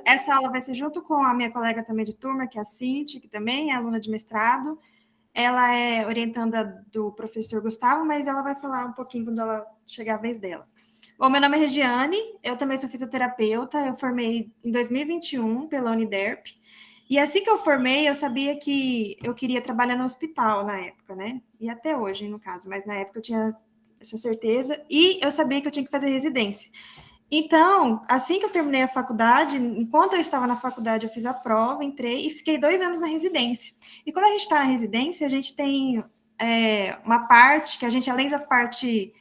Essa aula vai ser junto com a minha colega também de turma, que é a Cinti, que também é aluna de mestrado. Ela é orientanda do professor Gustavo, mas ela vai falar um pouquinho quando ela chegar a vez dela. Bom, meu nome é Regiane, eu também sou fisioterapeuta, eu formei em 2021 pela Uniderp, e assim que eu formei, eu sabia que eu queria trabalhar no hospital na época, né? E até hoje, no caso, mas na época eu tinha essa certeza, e eu sabia que eu tinha que fazer residência. Então, assim que eu terminei a faculdade, enquanto eu estava na faculdade, eu fiz a prova, entrei e fiquei 2 anos na residência. E quando a gente está na residência, a gente tem uma parte que a gente, além da parte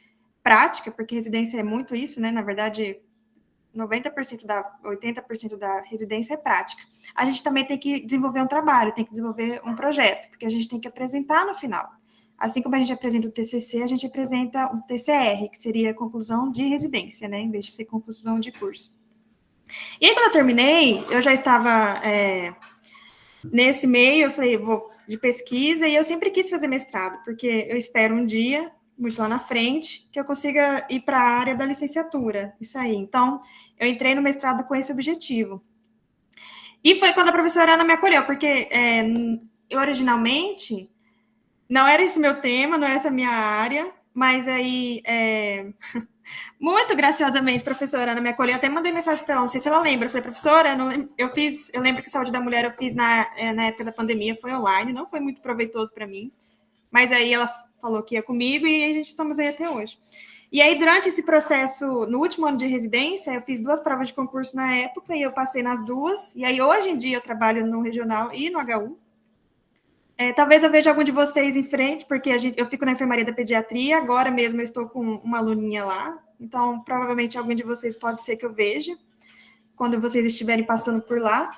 prática, porque residência é muito isso, né? Na verdade, 80% da residência é prática. A gente também tem que desenvolver um trabalho, tem que desenvolver um projeto, porque a gente tem que apresentar no final. Assim como a gente apresenta o TCC, a gente apresenta o TCR, que seria a conclusão de residência, né, em vez de ser conclusão de curso. E aí, quando eu terminei, eu já estava nesse meio, eu falei, vou de pesquisa, e eu sempre quis fazer mestrado, porque eu espero um dia, muito lá na frente, que eu consiga ir para a área da licenciatura, isso aí. Então, eu entrei no mestrado com esse objetivo. E foi quando a professora Ana me acolheu, porque eu originalmente não era esse meu tema, não é essa minha área, mas aí, muito graciosamente, a professora Ana me acolheu. Eu até mandei mensagem para ela, não sei se ela lembra. Eu falei, professora, eu lembro que saúde da mulher eu fiz na época da pandemia, foi online, não foi muito proveitoso para mim. Mas aí ela falou que ia comigo e a gente estamos aí até hoje. E aí, durante esse processo, no último ano de residência, eu fiz 2 provas de concurso na época e eu passei nas 2. E aí, hoje em dia, eu trabalho no regional e no HU. Talvez eu veja algum de vocês em frente, porque eu fico na enfermaria da pediatria, agora mesmo eu estou com uma aluninha lá, então provavelmente algum de vocês pode ser que eu veja, quando vocês estiverem passando por lá.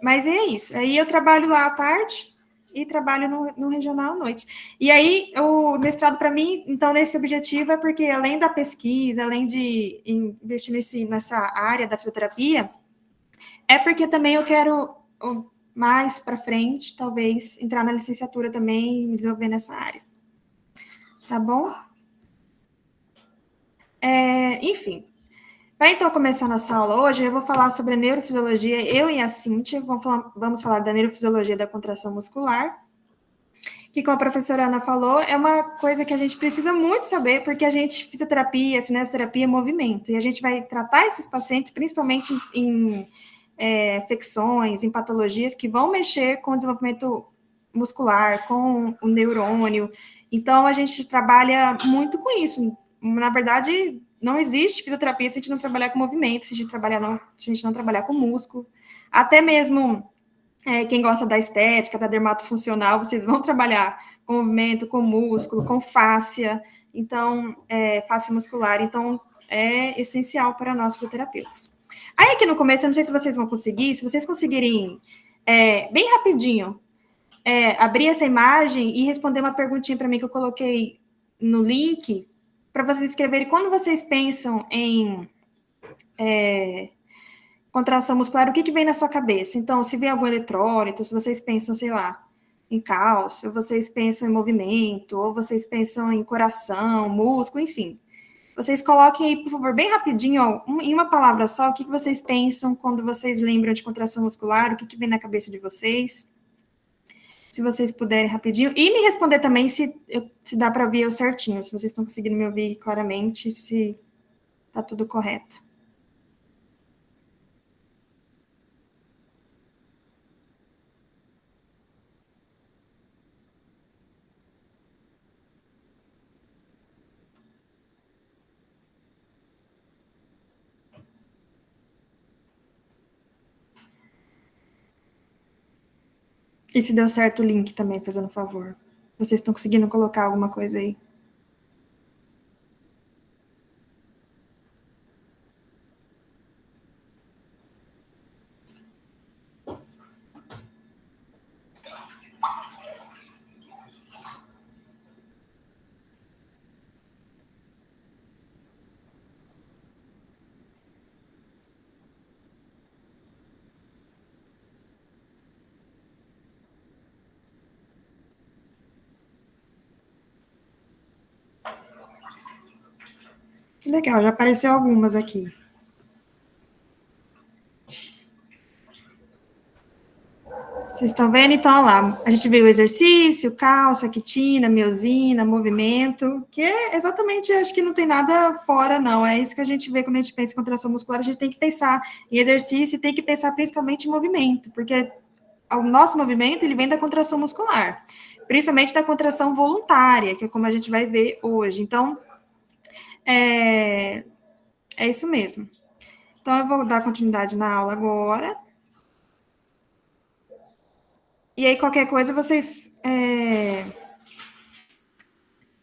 Mas é isso. Aí eu trabalho lá à tarde e trabalho no regional à noite. E aí, o mestrado, para mim, então, nesse objetivo, é porque, além da pesquisa, além de investir nessa área da fisioterapia, é porque também eu quero, mais para frente, talvez, entrar na licenciatura também e me desenvolver nessa área. Tá bom? Enfim. Para então começar nossa aula hoje, eu vou falar sobre a neurofisiologia. Eu e a Cíntia vamos falar da neurofisiologia da contração muscular, que, como a professora Ana falou, é uma coisa que a gente precisa muito saber, porque a gente, fisioterapia, cinesioterapia é movimento, e a gente vai tratar esses pacientes principalmente em afecções, em patologias que vão mexer com o desenvolvimento muscular, com o neurônio. Então, a gente trabalha muito com isso. Na verdade, não existe fisioterapia se a gente não trabalhar com movimento, se a gente não trabalhar com músculo. Até mesmo quem gosta da estética, da dermatofuncional, vocês vão trabalhar com movimento, com músculo, com fáscia, então, fáscia muscular. Então, é essencial para nós fisioterapeutas. Aí, aqui no começo, eu não sei se vocês vão conseguir, se vocês conseguirem, bem rapidinho, abrir essa imagem e responder uma perguntinha para mim que eu coloquei no link, para vocês escreverem quando vocês pensam em contração muscular, o que vem na sua cabeça? Então, se vem algum eletrólito, se vocês pensam, sei lá, em cálcio, vocês pensam em movimento, ou vocês pensam em coração, músculo, enfim. Vocês coloquem aí, por favor, bem rapidinho, ó, em uma palavra só, o que vocês pensam quando vocês lembram de contração muscular, o que vem na cabeça de vocês. Se vocês puderem rapidinho. E me responder também se dá para ouvir eu certinho, se vocês estão conseguindo me ouvir claramente, se está tudo correto. E se deu certo o link também, fazendo um favor. Vocês estão conseguindo colocar alguma coisa aí? Que legal, já apareceu algumas aqui. Vocês estão vendo? Então, olha lá, a gente vê o exercício, cálcio, quitina, miosina, movimento, que é exatamente, acho que não tem nada fora, não. É isso que a gente vê quando a gente pensa em contração muscular, a gente tem que pensar em exercício e tem que pensar principalmente em movimento, porque o nosso movimento, ele vem da contração muscular, principalmente da contração voluntária, que é como a gente vai ver hoje. Então, é isso mesmo. Então, eu vou dar continuidade na aula agora. E aí, qualquer coisa, vocês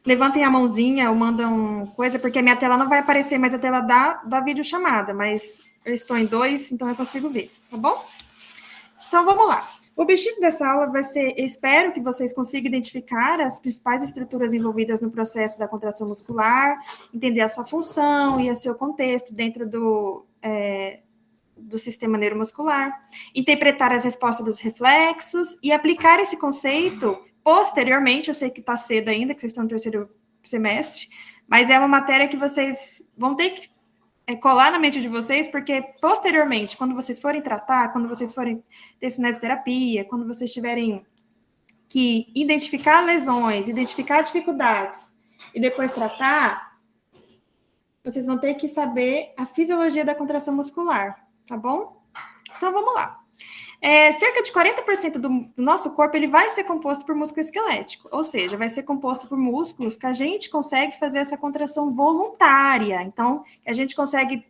levantem a mãozinha ou mandam coisa, porque a minha tela não vai aparecer, mas a tela da videochamada, mas eu estou em 2, então eu consigo ver, tá bom? Então, vamos lá. O objetivo dessa aula vai ser, espero que vocês consigam identificar as principais estruturas envolvidas no processo da contração muscular, entender a sua função e o seu contexto dentro do sistema neuromuscular, interpretar as respostas dos reflexos e aplicar esse conceito posteriormente. Eu sei que está cedo ainda, que vocês estão no terceiro semestre, mas é uma matéria que vocês vão ter que colar na mente de vocês, porque posteriormente, quando vocês forem tratar, quando vocês forem ter cinesioterapia, quando vocês tiverem que identificar lesões, identificar dificuldades e depois tratar, vocês vão ter que saber a fisiologia da contração muscular, tá bom? Então, vamos lá. Cerca de 40% do nosso corpo ele vai ser composto por músculo esquelético, ou seja, vai ser composto por músculos que a gente consegue fazer essa contração voluntária. Então, a gente consegue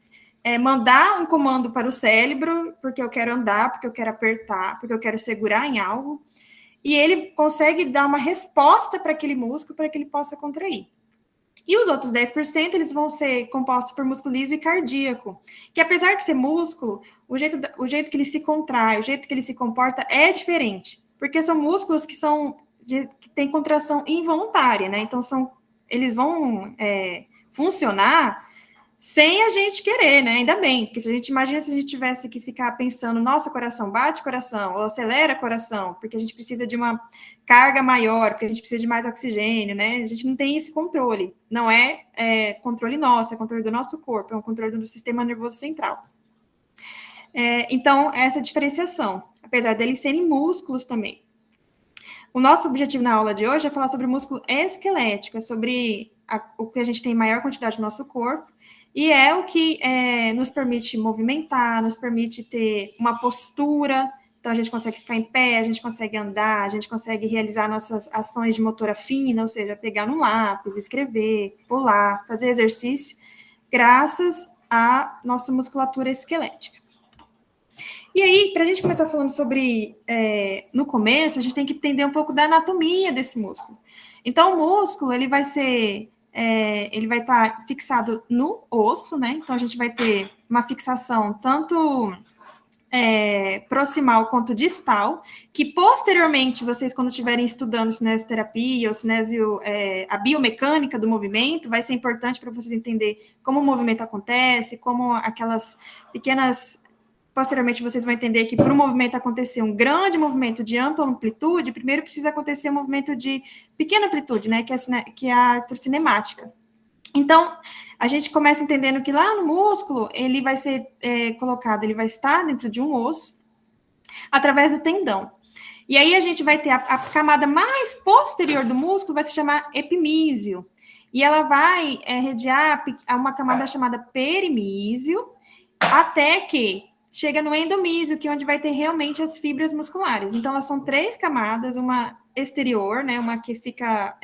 mandar um comando para o cérebro, porque eu quero andar, porque eu quero apertar, porque eu quero segurar em algo, e ele consegue dar uma resposta para aquele músculo para que ele possa contrair. E os outros 10%, eles vão ser compostos por músculo liso e cardíaco, que apesar de ser músculo, o jeito que ele se contrai, o jeito que ele se comporta é diferente, porque são músculos que têm contração involuntária, né? Então, eles vão funcionar sem a gente querer, né? Ainda bem, porque se a gente imagina se a gente tivesse que ficar pensando, nossa, coração, bate coração, ou acelera coração, porque a gente precisa de uma carga maior, porque a gente precisa de mais oxigênio, né? A gente não tem esse controle. Não é controle nosso, é controle do nosso corpo, é um controle do sistema nervoso central. Então, essa diferenciação, apesar deles serem músculos também. O nosso objetivo na aula de hoje é falar sobre o músculo esquelético, é sobre o que a gente tem em maior quantidade no nosso corpo, e é o que nos permite movimentar, nos permite ter uma postura. Então, a gente consegue ficar em pé, a gente consegue andar, a gente consegue realizar nossas ações de motora fina, ou seja, pegar no lápis, escrever, pular, fazer exercício, graças à nossa musculatura esquelética. E aí, para a gente começar falando sobre, no começo, a gente tem que entender um pouco da anatomia desse músculo. Então, o músculo, ele vai estar fixado no osso, né? Então, a gente vai ter uma fixação tanto proximal quanto distal, que posteriormente, vocês, quando estiverem estudando cinesioterapia ou a biomecânica do movimento, vai ser importante para vocês entenderem como o movimento acontece, como aquelas pequenas... Posteriormente, vocês vão entender que para o movimento acontecer um grande movimento de ampla amplitude, primeiro precisa acontecer um movimento de pequena amplitude, né, que é a artrocinemática. Então, a gente começa entendendo que lá no músculo, ele vai ser colocado, ele vai estar dentro de um osso, através do tendão. E aí a gente vai ter a camada mais posterior do músculo, vai se chamar epimísio. E ela vai redear a uma camada chamada perimísio, até que chega no endomísio, que é onde vai ter realmente as fibras musculares. Então, elas são 3 camadas, uma exterior, né, uma que fica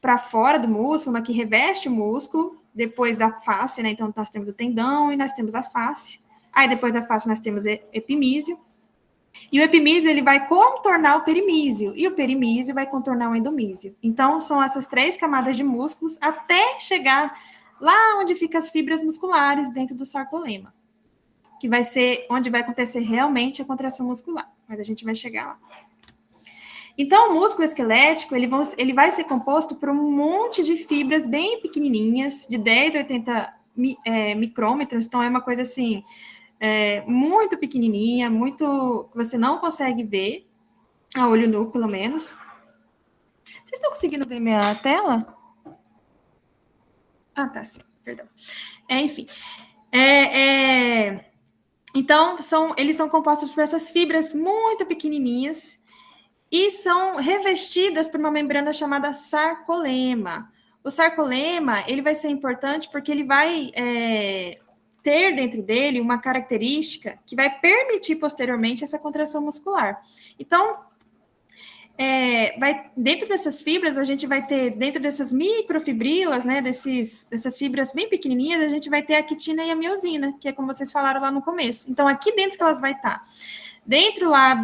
para fora do músculo, uma que reveste o músculo, depois da face, né, então nós temos o tendão e nós temos a face. Aí, depois da face, nós temos epimísio. E o epimísio, ele vai contornar o perimísio, e o perimísio vai contornar o endomísio. Então, são essas 3 camadas de músculos até chegar lá onde ficam as fibras musculares dentro do sarcolema, que vai ser onde vai acontecer realmente a contração muscular. Mas a gente vai chegar lá. Então, o músculo esquelético, ele vai ser composto por um monte de fibras bem pequenininhas, de 10 a 80 micrômetros. Então, é uma coisa assim, muito pequenininha, muito que você não consegue ver, a olho nu, pelo menos. Vocês estão conseguindo ver minha tela? Ah, tá, sim, perdão. Enfim. Então, eles são compostos por essas fibras muito pequenininhas e são revestidas por uma membrana chamada sarcolema. O sarcolema, ele vai ser importante porque ele vai ter dentro dele uma característica que vai permitir posteriormente essa contração muscular. Então, dentro dessas fibras, a gente vai ter, dentro dessas microfibrilas, né, dessas fibras bem pequenininhas, a gente vai ter a quitina e a miosina, que é como vocês falaram lá no começo. Então, aqui dentro que elas vai estar, dentro lá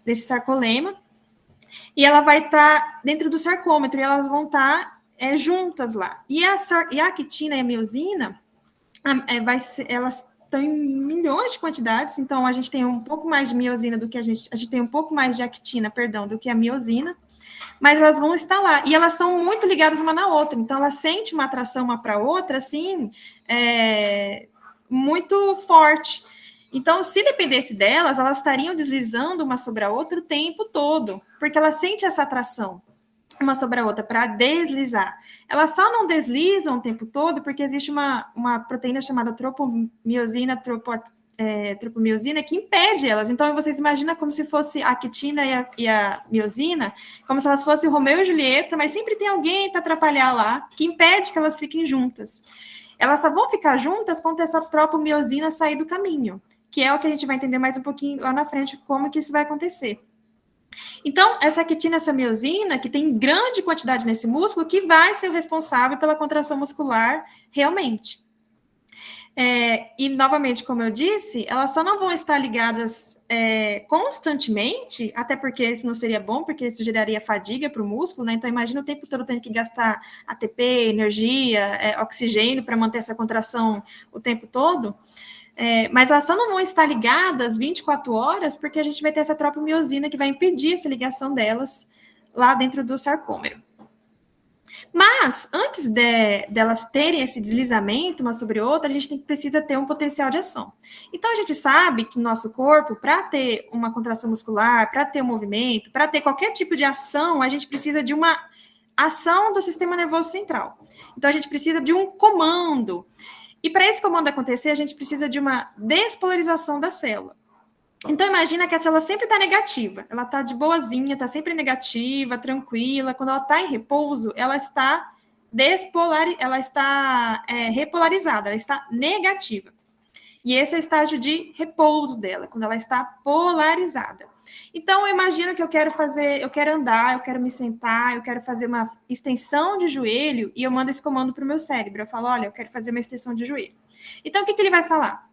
desse sarcolema, e ela vai estar dentro do sarcômetro, e elas vão estar juntas lá. E a quitina e a miosina, elas estão em milhões de quantidades, então a gente tem um pouco mais de miosina do que a gente tem um pouco mais de actina, perdão, do que a miosina, mas elas vão estar lá, e elas são muito ligadas uma na outra, então ela sente uma atração uma para a outra, assim, muito forte. Então, se dependesse delas, elas estariam deslizando uma sobre a outra o tempo todo, porque ela sente essa atração uma sobre a outra para deslizar. Elas só não deslizam o tempo todo porque existe uma proteína chamada tropomiosina, tropomiosina que impede elas. Então, vocês imaginam como se fosse a quitina e a miosina, como se elas fossem Romeu e Julieta, mas sempre tem alguém para atrapalhar lá, que impede que elas fiquem juntas. Elas só vão ficar juntas quando essa tropomiosina sair do caminho, que é o que a gente vai entender mais um pouquinho lá na frente, como que isso vai acontecer. Então, essa quitina, essa miosina, que tem grande quantidade nesse músculo, que vai ser o responsável pela contração muscular realmente. E, novamente, como eu disse, elas só não vão estar ligadas constantemente, até porque isso não seria bom, porque isso geraria fadiga para o músculo, né? Então, imagina o tempo todo tendo que gastar ATP, energia, oxigênio para manter essa contração o tempo todo. Mas elas só não vão estar ligadas 24 horas, porque a gente vai ter essa tropomiosina que vai impedir essa ligação delas lá dentro do sarcômero. Mas, antes delas terem esse deslizamento uma sobre outra, a gente precisa ter um potencial de ação. Então, a gente sabe que no nosso corpo, para ter uma contração muscular, para ter um movimento, para ter qualquer tipo de ação, a gente precisa de uma ação do sistema nervoso central. Então, a gente precisa de um comando. E para esse comando acontecer, a gente precisa de uma despolarização da célula. Então, imagina que a célula sempre está negativa. Ela está de boazinha, está sempre negativa, tranquila. Quando ela está em repouso, ela está repolarizada, ela está negativa. E esse é o estágio de repouso dela, quando ela está polarizada. Então, eu imagino que eu quero andar, eu quero me sentar, eu quero fazer uma extensão de joelho, e eu mando esse comando para o meu cérebro. Eu falo, olha, eu quero fazer uma extensão de joelho. Então, o que ele vai falar?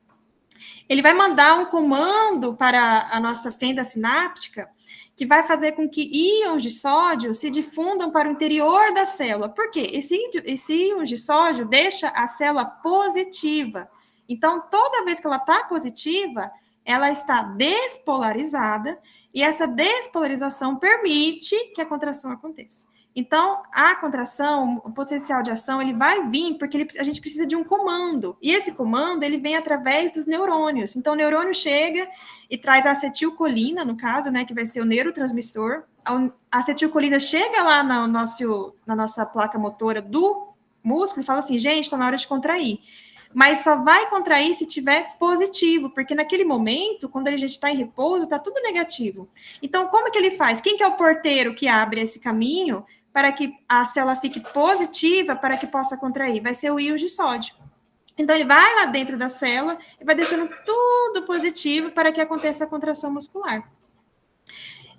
Ele vai mandar um comando para a nossa fenda sináptica, que vai fazer com que íons de sódio se difundam para o interior da célula. Por quê? Esse íon de sódio deixa a célula positiva. Então, toda vez que ela está positiva, ela está despolarizada, e essa despolarização permite que a contração aconteça. Então, a contração, o potencial de ação, ele vai vir porque a gente precisa de um comando. E esse comando, ele vem através dos neurônios. Então, o neurônio chega e traz a acetilcolina, no caso, né, que vai ser o neurotransmissor. A acetilcolina chega lá na nossa placa motora do músculo e fala assim, gente, está na hora de contrair. Mas só vai contrair se tiver positivo, porque naquele momento, quando a gente está em repouso, está tudo negativo. Então, como que ele faz? Quem que é o porteiro que abre esse caminho para que a célula fique positiva para que possa contrair? Vai ser o íon de sódio. Então, ele vai lá dentro da célula e vai deixando tudo positivo para que aconteça a contração muscular.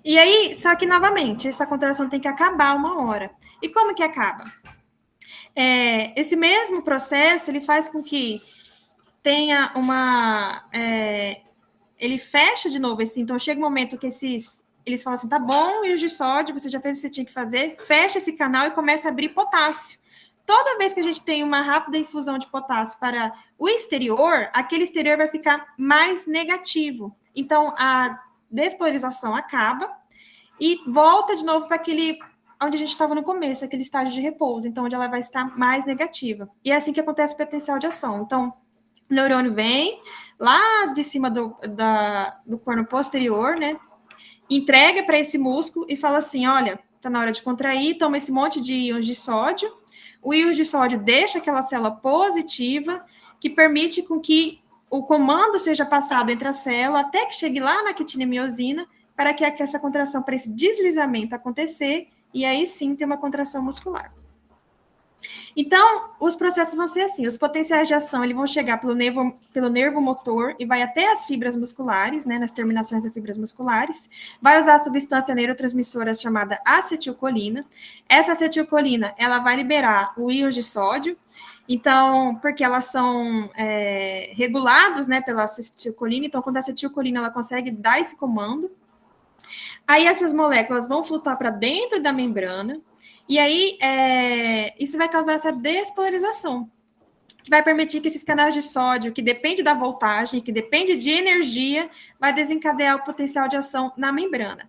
E aí, só que, novamente, essa contração tem que acabar uma hora. E como que acaba? Esse mesmo processo, ele faz com que tenha ele fecha de novo, então chega um momento que eles falam assim, tá bom, íons de sódio, você já fez o que você tinha que fazer, fecha esse canal e começa a abrir potássio. Toda vez que a gente tem uma rápida infusão de potássio para o exterior, aquele exterior vai ficar mais negativo. Então, a despolarização acaba e volta de novo para aquele onde a gente estava no começo, aquele estágio de repouso, então onde ela vai estar mais negativa. E é assim que acontece o potencial de ação. Então, o neurônio vem lá de cima do corno posterior, né? Entrega para esse músculo e fala assim, olha, está na hora de contrair, toma esse monte de íons de sódio. O íon de sódio deixa aquela célula positiva, que permite com que o comando seja passado entre a célula até que chegue lá na quitina e miosina, para que essa contração, para esse deslizamento acontecer, e aí sim ter uma contração muscular. Então, os processos vão ser assim, os potenciais de ação, eles vão chegar pelo nervo motor e vai até as fibras musculares, né, nas terminações das fibras musculares, vai usar a substância neurotransmissora chamada acetilcolina. Essa acetilcolina, ela vai liberar o íon de sódio, então, porque elas são regulados, né, pela acetilcolina, então quando a acetilcolina, ela consegue dar esse comando, aí essas moléculas vão flutuar para dentro da membrana, e aí, isso vai causar essa despolarização, que vai permitir que esses canais de sódio, que depende da voltagem, que depende de energia, vai desencadear o potencial de ação na membrana.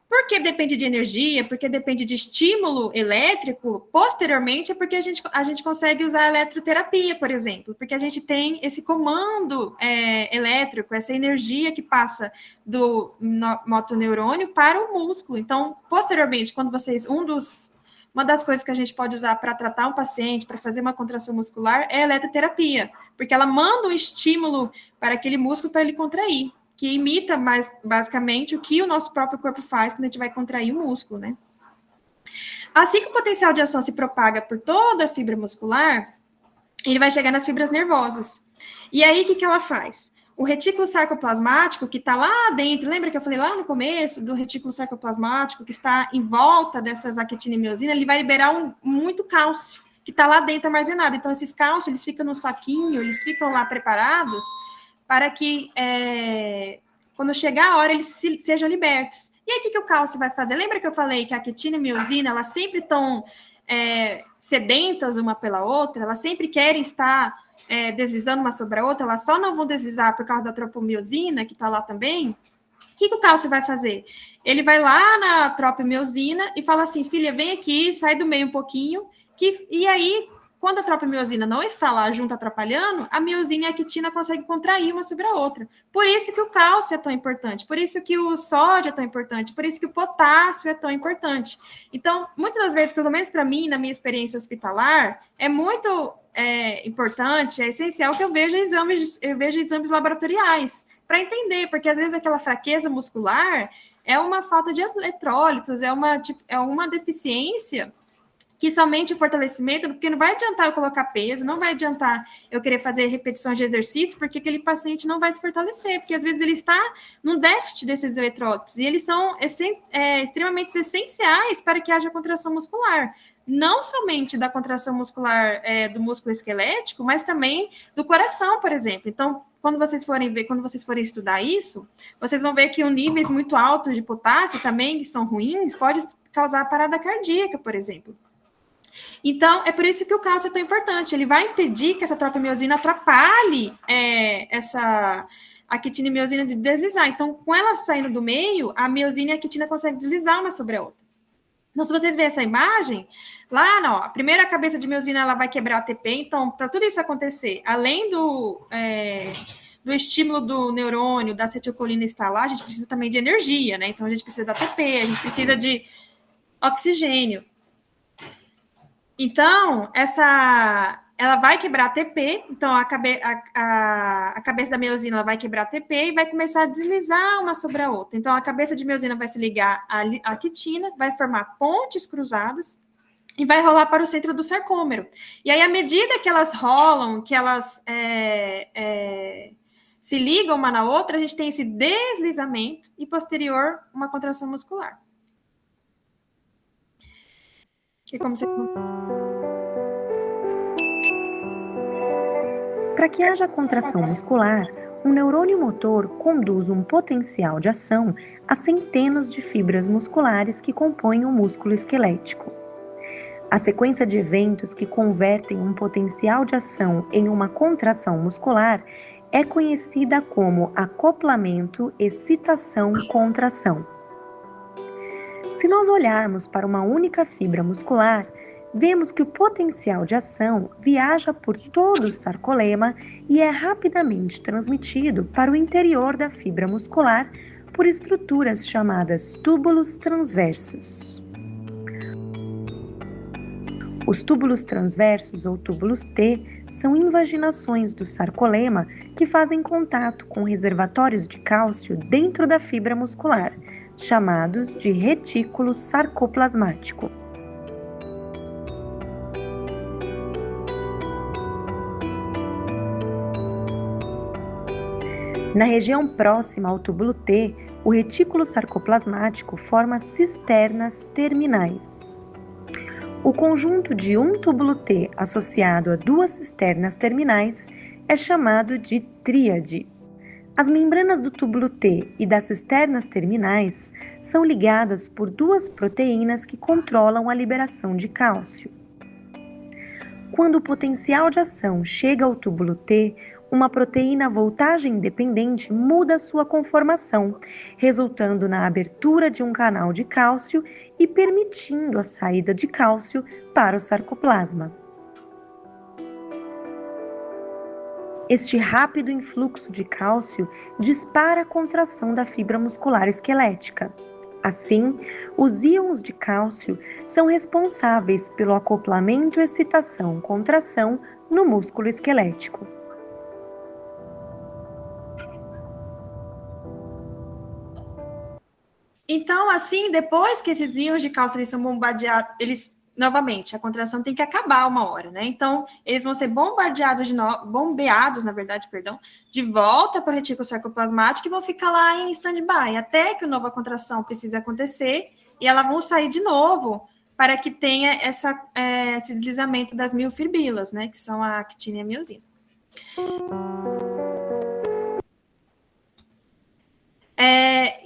Por que depende de energia? Porque depende de estímulo elétrico. Posteriormente, é porque a gente consegue usar a eletroterapia, por exemplo, porque a gente tem esse comando elétrico, essa energia que passa do motoneurônio para o músculo. Então, posteriormente, quando vocês... Uma das coisas que a gente pode usar para tratar um paciente, para fazer uma contração muscular, é a eletroterapia, porque ela manda um estímulo para aquele músculo para ele contrair, que imita mais basicamente o que o nosso próprio corpo faz quando a gente vai contrair o músculo, né? Assim que o potencial de ação se propaga por toda a fibra muscular, ele vai chegar nas fibras nervosas. E aí, o que ela faz? O retículo sarcoplasmático, que está lá dentro, lembra que eu falei lá no começo do retículo sarcoplasmático, que está em volta dessas actina e miosina, ele vai liberar muito cálcio, que está lá dentro armazenado. Então, esses cálcios, eles ficam no saquinho, eles ficam lá preparados para que, quando chegar a hora, eles sejam libertos. E aí, o que o cálcio vai fazer? Lembra que eu falei que a actina e miosina, elas sempre estão sedentas uma pela outra, elas sempre querem estar deslizando uma sobre a outra, elas só não vão deslizar por causa da tropomiosina, que está lá também. O que o cálcio vai fazer? Ele vai lá na tropomiosina e fala assim, filha, vem aqui, sai do meio um pouquinho, e aí, quando a tropomiosina não está lá junto atrapalhando, a miosina e a actina conseguem contrair uma sobre a outra. Por isso que o cálcio é tão importante, por isso que o sódio é tão importante, por isso que o potássio é tão importante. Então, muitas das vezes, pelo menos para mim, na minha experiência hospitalar, é muito importante, é essencial que eu veja exames laboratoriais para entender, porque às vezes aquela fraqueza muscular é uma falta de eletrólitos, é uma deficiência que somente o fortalecimento, porque não vai adiantar eu colocar peso, não vai adiantar eu querer fazer repetições de exercício, porque aquele paciente não vai se fortalecer, porque às vezes ele está num déficit desses eletrólitos, e eles são extremamente essenciais para que haja contração muscular. Não somente da contração muscular do músculo esquelético, mas também do coração, por exemplo. Então, quando vocês forem estudar isso, vocês vão ver que níveis muito altos de potássio também, que são ruins, pode causar parada cardíaca, por exemplo. Então, é por isso que o cálcio é tão importante. Ele vai impedir que essa tropomiosina atrapalhe essa actina e miosina de deslizar. Então, com ela saindo do meio, a miosina e a actina conseguem deslizar uma sobre a outra. Então, se vocês verem essa imagem, lá, não, a primeira cabeça de miosina, ela vai quebrar a ATP. Então, para tudo isso acontecer, além do estímulo do neurônio, da acetilcolina estar lá, a gente precisa também de energia, né? Então, a gente precisa da ATP, a gente precisa de oxigênio. Então, ela vai quebrar ATP, então a cabeça da miosina ela vai quebrar ATP e vai começar a deslizar uma sobre a outra. Então, a cabeça de miosina vai se ligar à actina, vai formar pontes cruzadas e vai rolar para o centro do sarcômero. E aí, à medida que elas rolam, que elas se ligam uma na outra, a gente tem esse deslizamento e, posterior, uma contração muscular. Para que haja contração muscular, um neurônio motor conduz um potencial de ação a centenas de fibras musculares que compõem o músculo esquelético. A sequência de eventos que convertem um potencial de ação em uma contração muscular é conhecida como acoplamento, excitação, contração. Se nós olharmos para uma única fibra muscular, vemos que o potencial de ação viaja por todo o sarcolema e é rapidamente transmitido para o interior da fibra muscular por estruturas chamadas túbulos transversos. Os túbulos transversos, ou túbulos T, são invaginações do sarcolema que fazem contato com reservatórios de cálcio dentro da fibra muscular, chamados de retículo sarcoplasmático. Na região próxima ao túbulo T, o retículo sarcoplasmático forma cisternas terminais. O conjunto de um túbulo T associado a duas cisternas terminais é chamado de tríade. As membranas do túbulo T e das cisternas terminais são ligadas por duas proteínas que controlam a liberação de cálcio. Quando o potencial de ação chega ao túbulo T, uma proteína voltagem dependente muda sua conformação, resultando na abertura de um canal de cálcio e permitindo a saída de cálcio para o sarcoplasma. Este rápido influxo de cálcio dispara a contração da fibra muscular esquelética. Assim, os íons de cálcio são responsáveis pelo acoplamento excitação-contração no músculo esquelético. Então, assim, depois que esses íons de cálcio eles são bombardeados, novamente, a contração tem que acabar uma hora, né? Então, eles vão ser bombeados, de volta para o retículo sarcoplasmático e vão ficar lá em stand-by, até que a nova contração precise acontecer e elas vão sair de novo para que tenha esse deslizamento das miofibrillas, né? Que são a actina e a miosina.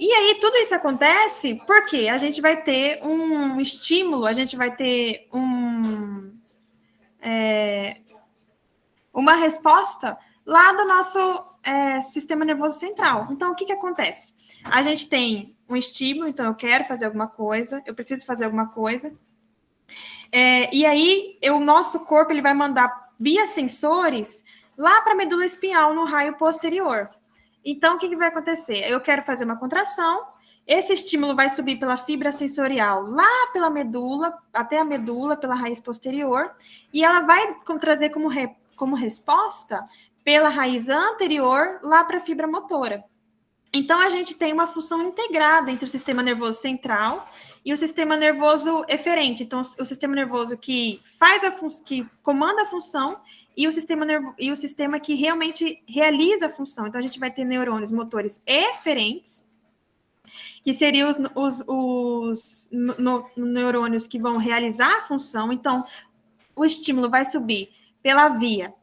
E aí, tudo isso acontece porque a gente vai ter um estímulo, a gente vai ter uma resposta lá do nosso sistema nervoso central. Então, o que acontece? A gente tem um estímulo, então eu quero fazer alguma coisa, eu preciso fazer alguma coisa, e aí o nosso corpo ele vai mandar via sensores lá para a medula espinhal no raio posterior. Então, o que vai acontecer? Eu quero fazer uma contração, esse estímulo vai subir pela fibra sensorial lá pela medula, até a medula, pela raiz posterior, e ela vai trazer como resposta pela raiz anterior lá para a fibra motora. Então, a gente tem uma função integrada entre o sistema nervoso central e o sistema nervoso eferente. Então, o sistema nervoso que que comanda a função e o sistema que realmente realiza a função. Então, a gente vai ter neurônios motores eferentes, que seriam os neurônios que vão realizar a função. Então, o estímulo vai subir pela via,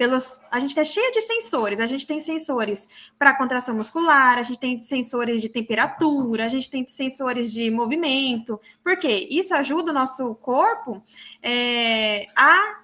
a gente está cheio de sensores, a gente tem sensores para contração muscular, a gente tem sensores de temperatura, a gente tem sensores de movimento, porque isso ajuda o nosso corpo a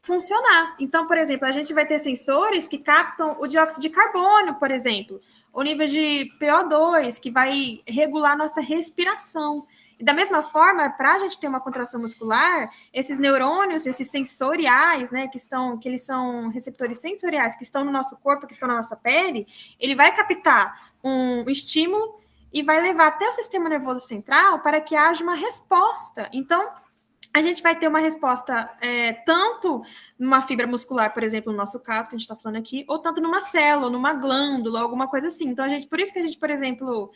funcionar. Então, por exemplo, a gente vai ter sensores que captam o dióxido de carbono, por exemplo, o nível de PO2, que vai regular nossa respiração. E da mesma forma, para a gente ter uma contração muscular, esses neurônios, esses sensoriais, né, que eles são receptores sensoriais, que estão no nosso corpo, que estão na nossa pele, ele vai captar um estímulo e vai levar até o sistema nervoso central para que haja uma resposta. Então, a gente vai ter uma resposta tanto numa fibra muscular, por exemplo, no nosso caso, que a gente está falando aqui, ou tanto numa célula, numa glândula, alguma coisa assim. Então, por isso que a gente, por exemplo,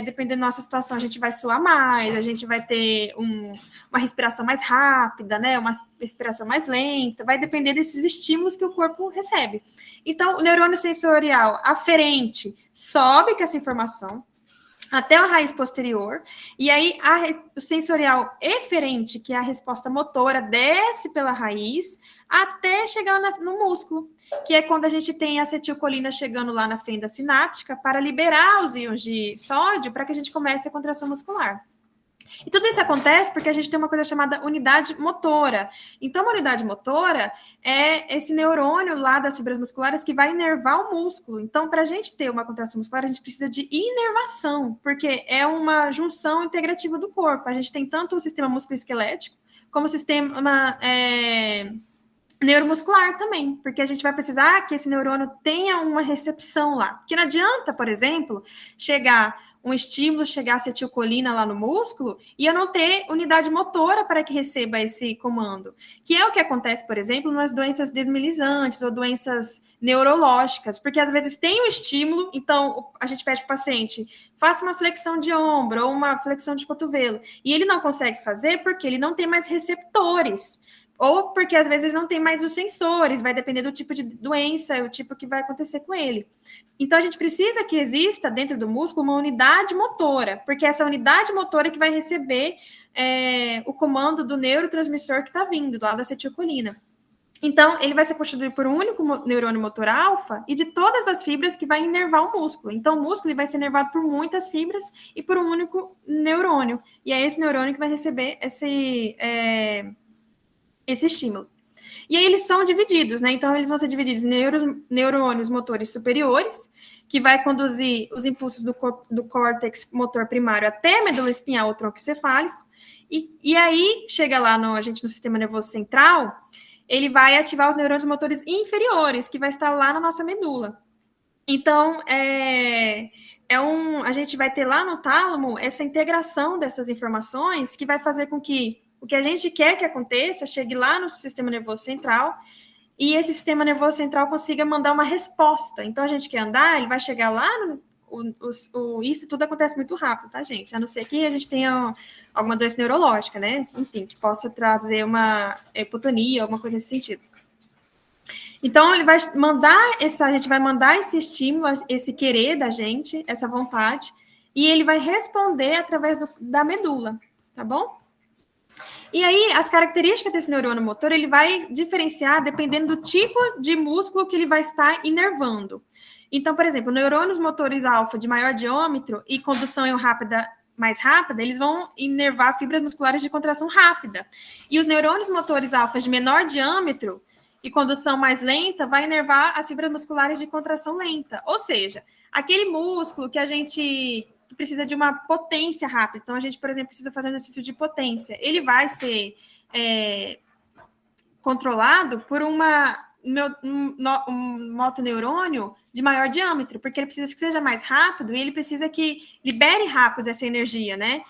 dependendo da nossa situação, a gente vai suar mais, a gente vai ter uma respiração mais rápida, né? Uma respiração mais lenta, vai depender desses estímulos que o corpo recebe. Então, o neurônio sensorial aferente sobe com essa informação até a raiz posterior, e aí o sensorial eferente, que é a resposta motora, desce pela raiz até chegar no músculo, que é quando a gente tem a acetilcolina chegando lá na fenda sináptica para liberar os íons de sódio para que a gente comece a contração muscular. E tudo isso acontece porque a gente tem uma coisa chamada unidade motora. Então, uma unidade motora é esse neurônio lá das fibras musculares que vai inervar o músculo. Então, para a gente ter uma contração muscular, a gente precisa de inervação, porque é uma junção integrativa do corpo. A gente tem tanto o sistema musculoesquelético como o sistema neuromuscular também, porque a gente vai precisar que esse neurônio tenha uma recepção lá. Porque não adianta, por exemplo, chegar um estímulo chegar a acetilcolina lá no músculo e eu não ter unidade motora para que receba esse comando, que é o que acontece, por exemplo, nas doenças desmilizantes ou doenças neurológicas, porque às vezes tem um estímulo, então a gente pede para o paciente, faça uma flexão de ombro ou uma flexão de cotovelo, e ele não consegue fazer porque ele não tem mais receptores, ou porque às vezes não tem mais os sensores, vai depender do tipo de doença, o tipo que vai acontecer com ele. Então, a gente precisa que exista dentro do músculo uma unidade motora, porque essa unidade motora que vai receber o comando do neurotransmissor que está vindo lá da acetilcolina. Então, ele vai ser constituído por um único neurônio motor alfa e de todas as fibras que vai inervar o músculo. Então, o músculo vai ser inervado por muitas fibras e por um único neurônio. E é esse neurônio que vai receber esse estímulo. E aí eles são divididos, né? Então, eles vão ser divididos em neurônios motores superiores, que vai conduzir os impulsos do córtex motor primário até a medula espinhal ou tronco encefálico. E aí, chega lá no sistema nervoso central, ele vai ativar os neurônios motores inferiores, que vai estar lá na nossa medula. Então, a gente vai ter lá no tálamo essa integração dessas informações que vai fazer com que o que a gente quer que aconteça chegue lá no sistema nervoso central e esse sistema nervoso central consiga mandar uma resposta. Então, a gente quer andar, ele vai chegar lá, isso tudo acontece muito rápido, tá, gente? A não ser que a gente tenha alguma doença neurológica, né? Enfim, que possa trazer uma hipotonia, alguma coisa nesse sentido. Então, ele vai mandar a gente vai mandar esse estímulo, esse querer da gente, essa vontade, e ele vai responder através da medula, tá bom? E aí, as características desse neurônio motor, ele vai diferenciar dependendo do tipo de músculo que ele vai estar inervando. Então, por exemplo, neurônios motores alfa de maior diâmetro e condução mais rápida, eles vão inervar fibras musculares de contração rápida. E os neurônios motores alfa de menor diâmetro e condução mais lenta vai inervar as fibras musculares de contração lenta. Ou seja, aquele músculo que a gente precisa de uma potência rápida. Então, a gente, por exemplo, precisa fazer um exercício de potência. Ele vai ser controlado por um motoneurônio de maior diâmetro, porque ele precisa que seja mais rápido e ele precisa que libere rápido essa energia, né?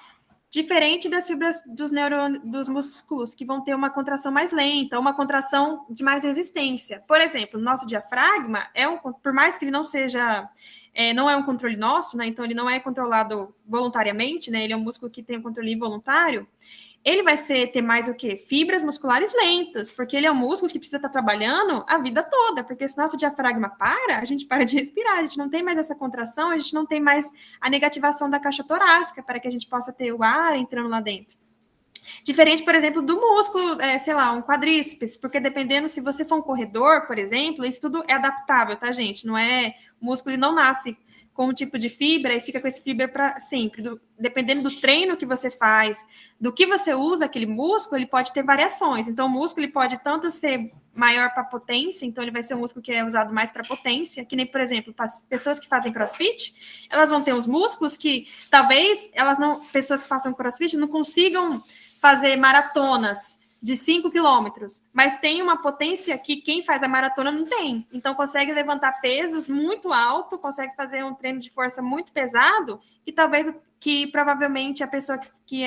Diferente das fibras dos músculos, que vão ter uma contração mais lenta, uma contração de mais resistência. Por exemplo, o nosso diafragma, por mais que ele não seja... não é um controle nosso, né? Então ele não é controlado voluntariamente, né? Ele é um músculo que tem um controle involuntário. Ele vai ter mais o quê? Fibras musculares lentas, porque ele é um músculo que precisa estar trabalhando a vida toda, porque se nosso diafragma para, a gente para de respirar, a gente não tem mais essa contração, a gente não tem mais a negativação da caixa torácica para que a gente possa ter o ar entrando lá dentro. Diferente, por exemplo, do músculo, um quadríceps, porque dependendo, se você for um corredor, por exemplo, isso tudo é adaptável, tá, gente? Não é, o músculo ele não nasce com um tipo de fibra e fica com esse fibra para sempre. Dependendo do treino que você faz, do que você usa aquele músculo, ele pode ter variações. Então, o músculo ele pode tanto ser maior para potência, então ele vai ser um músculo que é usado mais para potência, que nem, por exemplo, as pessoas que fazem crossfit, elas vão ter uns músculos que talvez pessoas que façam crossfit não consigam fazer maratonas de 5 quilômetros, mas tem uma potência que quem faz a maratona não tem. Então, consegue levantar pesos muito alto, consegue fazer um treino de força muito pesado, que provavelmente a pessoa que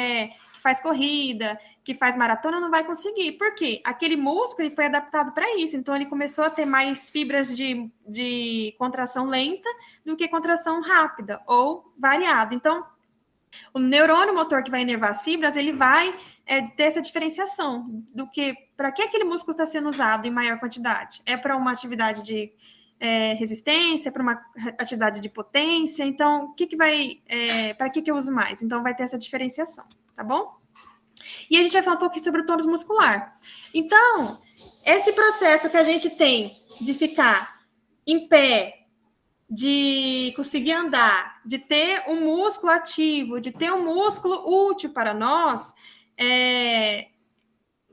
faz corrida, que faz maratona, não vai conseguir. Por quê? Aquele músculo ele foi adaptado para isso. Então, ele começou a ter mais fibras de contração lenta do que contração rápida ou variada. Então, o neurônio motor que vai inervar as fibras, ele vai ter essa diferenciação do que para que aquele músculo está sendo usado em maior quantidade. É para uma atividade de resistência, para uma atividade de potência. Então, para que eu uso mais? Então, vai ter essa diferenciação, tá bom? E a gente vai falar um pouquinho sobre o tônus muscular. Então, esse processo que a gente tem de ficar em pé, de conseguir andar, de ter um músculo ativo, de ter um músculo útil para nós,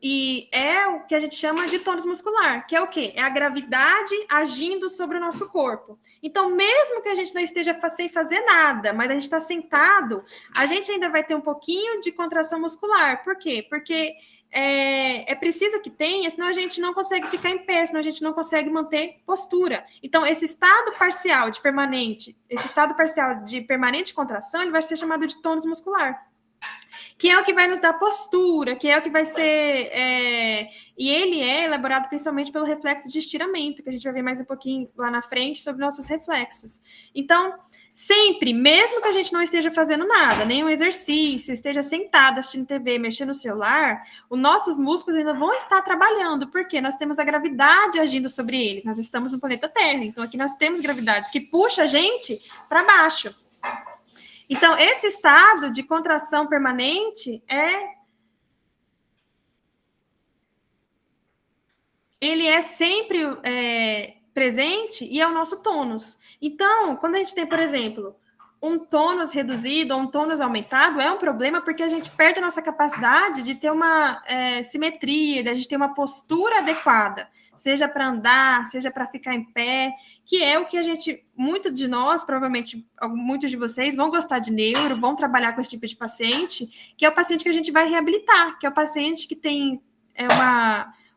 e é o que a gente chama de tônus muscular, que é o quê? É a gravidade agindo sobre o nosso corpo. Então, mesmo que a gente não esteja sem fazer nada, mas a gente está sentado, a gente ainda vai ter um pouquinho de contração muscular. Por quê? Porque é preciso que tenha, senão a gente não consegue ficar em pé, senão a gente não consegue manter postura. Então, esse estado parcial de permanente contração, ele vai ser chamado de tônus muscular, que é o que vai nos dar postura, que é o que vai ser... e ele é elaborado principalmente pelo reflexo de estiramento, que a gente vai ver mais um pouquinho lá na frente sobre nossos reflexos. Então, sempre, mesmo que a gente não esteja fazendo nada, nenhum exercício, esteja sentado assistindo TV, mexendo no celular, os nossos músculos ainda vão estar trabalhando, porque nós temos a gravidade agindo sobre eles. Nós estamos no planeta Terra, então aqui nós temos gravidades que puxa a gente para baixo. Então, esse estado de contração permanente ele é sempre presente e é o nosso tônus. Então, quando a gente tem, por exemplo, um tônus reduzido ou um tônus aumentado, é um problema porque a gente perde a nossa capacidade de ter uma simetria, de a gente ter uma postura adequada, seja para andar, seja para ficar em pé, que é o que a gente, muitos de nós, provavelmente muitos de vocês, vão gostar de neuro, vão trabalhar com esse tipo de paciente, que é o paciente que a gente vai reabilitar, que é o paciente que tem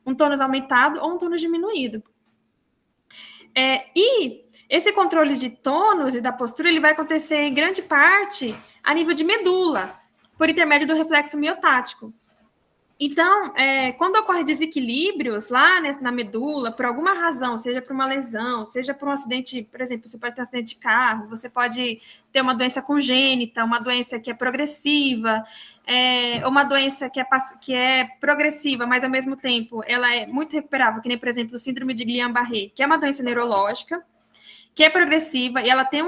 um tônus aumentado ou um tônus diminuído. E esse controle de tônus e da postura, ele vai acontecer em grande parte a nível de medula, por intermédio do reflexo miotático. Então, quando ocorre desequilíbrios lá na medula, por alguma razão, seja por uma lesão, seja por um acidente, por exemplo, você pode ter um acidente de carro, você pode ter uma doença congênita, uma doença que é progressiva, uma doença que é progressiva, mas ao mesmo tempo ela é muito recuperável, que nem, por exemplo, o síndrome de Guillain-Barré, que é uma doença neurológica, que é progressiva, e ela tem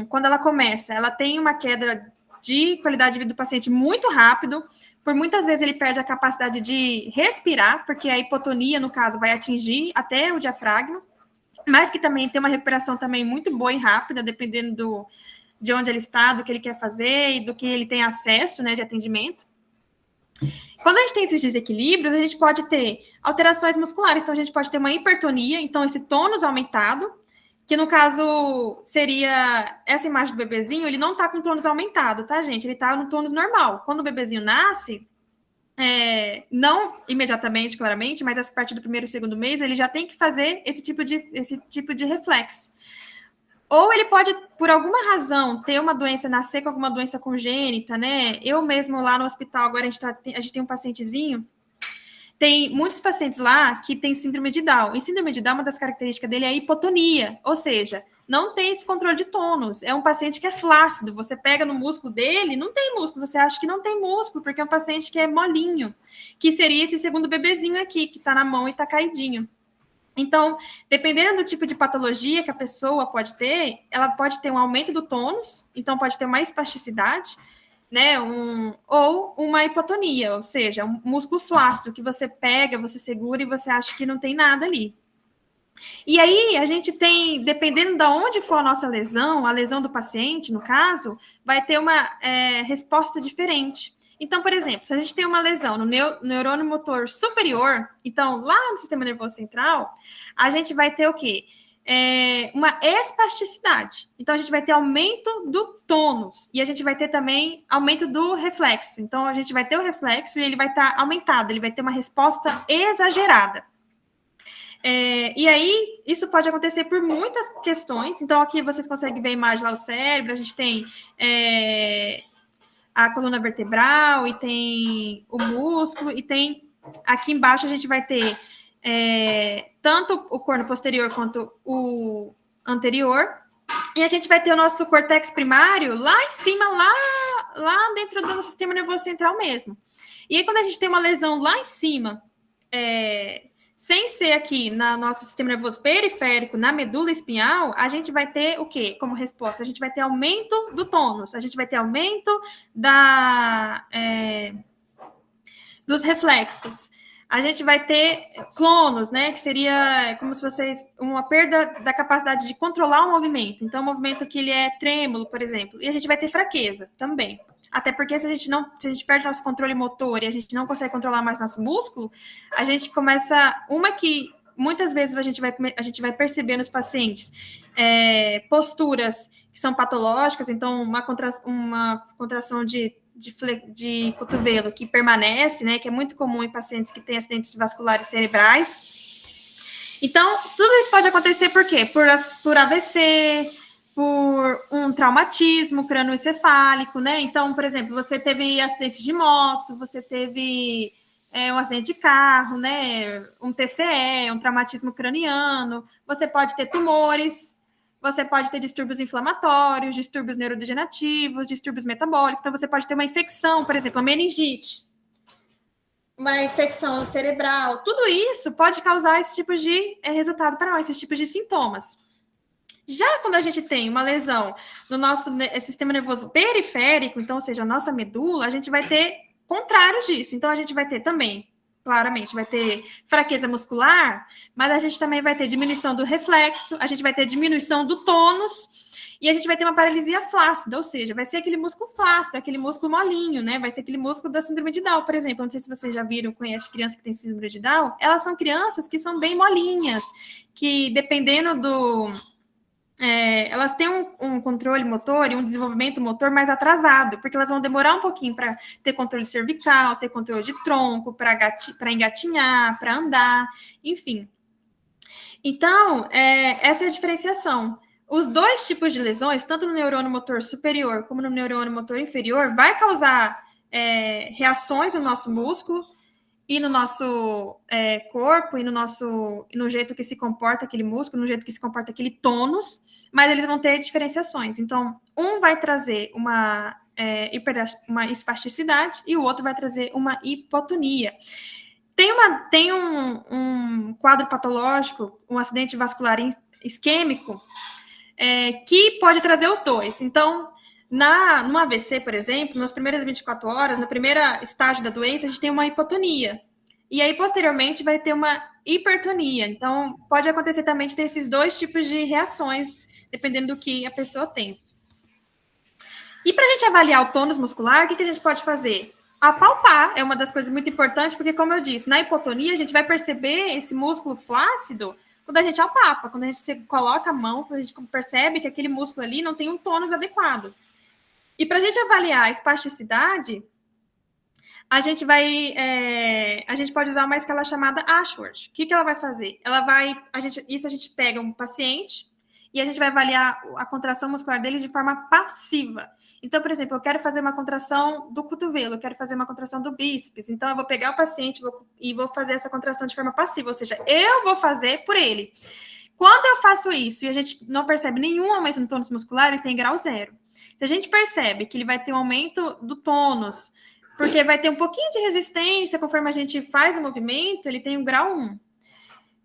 quando ela começa, ela tem uma queda de qualidade de vida do paciente muito rápido, por muitas vezes ele perde a capacidade de respirar, porque a hipotonia, no caso, vai atingir até o diafragma, mas que também tem uma recuperação também muito boa e rápida, dependendo de onde ele está, do que ele quer fazer e do que ele tem acesso, né, de atendimento. Quando a gente tem esses desequilíbrios, a gente pode ter alterações musculares, então a gente pode ter uma hipertonia, então esse tônus aumentado, que no caso seria essa imagem do bebezinho, ele não está com tônus aumentado, tá, gente? Ele está no tônus normal. Quando o bebezinho nasce, não imediatamente, claramente, mas a partir do primeiro e segundo mês, ele já tem que fazer esse tipo de reflexo. Ou ele pode, por alguma razão, ter uma doença, nascer com alguma doença congênita, né? Eu mesmo lá no hospital, agora a gente tem um pacientezinho, tem muitos pacientes lá que têm síndrome de Down. E síndrome de Down, uma das características dele é a hipotonia, ou seja, não tem esse controle de tônus. É um paciente que é flácido. Você pega no músculo dele, não tem músculo. Você acha que não tem músculo, porque é um paciente que é molinho, que seria esse segundo bebezinho aqui, que está na mão e está caidinho. Então, dependendo do tipo de patologia que a pessoa pode ter, ela pode ter um aumento do tônus, então pode ter uma espasticidade, né, ou uma hipotonia, ou seja, um músculo flácido que você pega, você segura e você acha que não tem nada ali. E aí, a gente tem, dependendo de onde for a nossa lesão, a lesão do paciente, no caso, vai ter uma resposta diferente. Então, por exemplo, se a gente tem uma lesão no neurônio motor superior, então, lá no sistema nervoso central, a gente vai ter o quê? Uma espasticidade. Então, a gente vai ter aumento do tônus e a gente vai ter também aumento do reflexo. Então, a gente vai ter o reflexo e ele vai estar aumentado, ele vai ter uma resposta exagerada. E aí, isso pode acontecer por muitas questões. Então, aqui vocês conseguem ver a imagem lá do cérebro, a gente tem a coluna vertebral e tem o músculo, e tem aqui embaixo a gente vai ter tanto o corno posterior quanto o anterior, e a gente vai ter o nosso córtex primário lá em cima, lá dentro do sistema nervoso central mesmo. E aí, quando a gente tem uma lesão lá em cima, sem ser aqui no nosso sistema nervoso periférico, na medula espinhal, a gente vai ter o quê como resposta? A gente vai ter aumento do tônus, a gente vai ter aumento dos reflexos. A gente vai ter clonos, né, que seria como se uma perda da capacidade de controlar o movimento. Então, um movimento que ele é trêmulo, por exemplo. E a gente vai ter fraqueza também. Até porque se a gente perde nosso controle motor e a gente não consegue controlar mais nosso músculo, a gente começa... Uma que muitas vezes a gente vai perceber nos pacientes posturas que são patológicas, então uma contração de cotovelo que permanece, né, que é muito comum em pacientes que têm acidentes vasculares cerebrais. Então, tudo isso pode acontecer por quê? Por AVC, por um traumatismo crânioencefálico, né? Então, por exemplo, você teve acidente de moto, você teve um acidente de carro, né? Um TCE, um traumatismo craniano, você pode ter tumores, você pode ter distúrbios inflamatórios, distúrbios neurodegenerativos, distúrbios metabólicos. Então, você pode ter uma infecção, por exemplo, a meningite, uma infecção cerebral. Tudo isso pode causar esse tipo de resultado para nós, esses tipos de sintomas. Já quando a gente tem uma lesão no nosso sistema nervoso periférico, então, ou seja, a nossa medula, a gente vai ter contrários disso. Então, a gente vai ter também, claramente, vai ter fraqueza muscular, mas a gente também vai ter diminuição do reflexo, a gente vai ter diminuição do tônus, e a gente vai ter uma paralisia flácida, ou seja, vai ser aquele músculo flácido, aquele músculo molinho, né? Vai ser aquele músculo da síndrome de Down, por exemplo. Não sei se vocês já viram, conhecem crianças que têm síndrome de Down. Elas são crianças que são bem molinhas, que dependendo do... elas têm um controle motor e um desenvolvimento motor mais atrasado, porque elas vão demorar um pouquinho para ter controle cervical, ter controle de tronco, para engatinhar, para andar, enfim. Então, essa é a diferenciação. Os dois tipos de lesões, tanto no neurônio motor superior como no neurônio motor inferior, vai causar reações no nosso músculo e no nosso corpo e no jeito que se comporta aquele músculo, no jeito que se comporta aquele tônus, mas eles vão ter diferenciações. Então, um vai trazer uma espasticidade e o outro vai trazer uma hipotonia. Tem um quadro patológico, um acidente vascular isquêmico, que pode trazer os dois. Então, no AVC, por exemplo, nas primeiras 24 horas, no primeiro estágio da doença, a gente tem uma hipotonia. E aí, posteriormente, vai ter uma hipertonia. Então, pode acontecer também de ter esses dois tipos de reações, dependendo do que a pessoa tem. E para a gente avaliar o tônus muscular, o que a gente pode fazer? Apalpar é uma das coisas muito importantes, porque, como eu disse, na hipotonia, a gente vai perceber esse músculo flácido quando a gente apalpa, quando a gente coloca a mão, quando a gente percebe que aquele músculo ali não tem um tônus adequado. E para a gente avaliar a espasticidade, a gente pode usar uma escala chamada Ashworth. O que ela vai fazer? A gente pega um paciente e a gente vai avaliar a contração muscular dele de forma passiva. Então, por exemplo, eu quero fazer uma contração do cotovelo, eu quero fazer uma contração do bíceps. Então, eu vou pegar o paciente e vou fazer essa contração de forma passiva, ou seja, eu vou fazer por ele. Quando eu faço isso e a gente não percebe nenhum aumento no tônus muscular, ele tem grau 0. Se a gente percebe que ele vai ter um aumento do tônus, porque vai ter um pouquinho de resistência conforme a gente faz o movimento, ele tem um grau 1.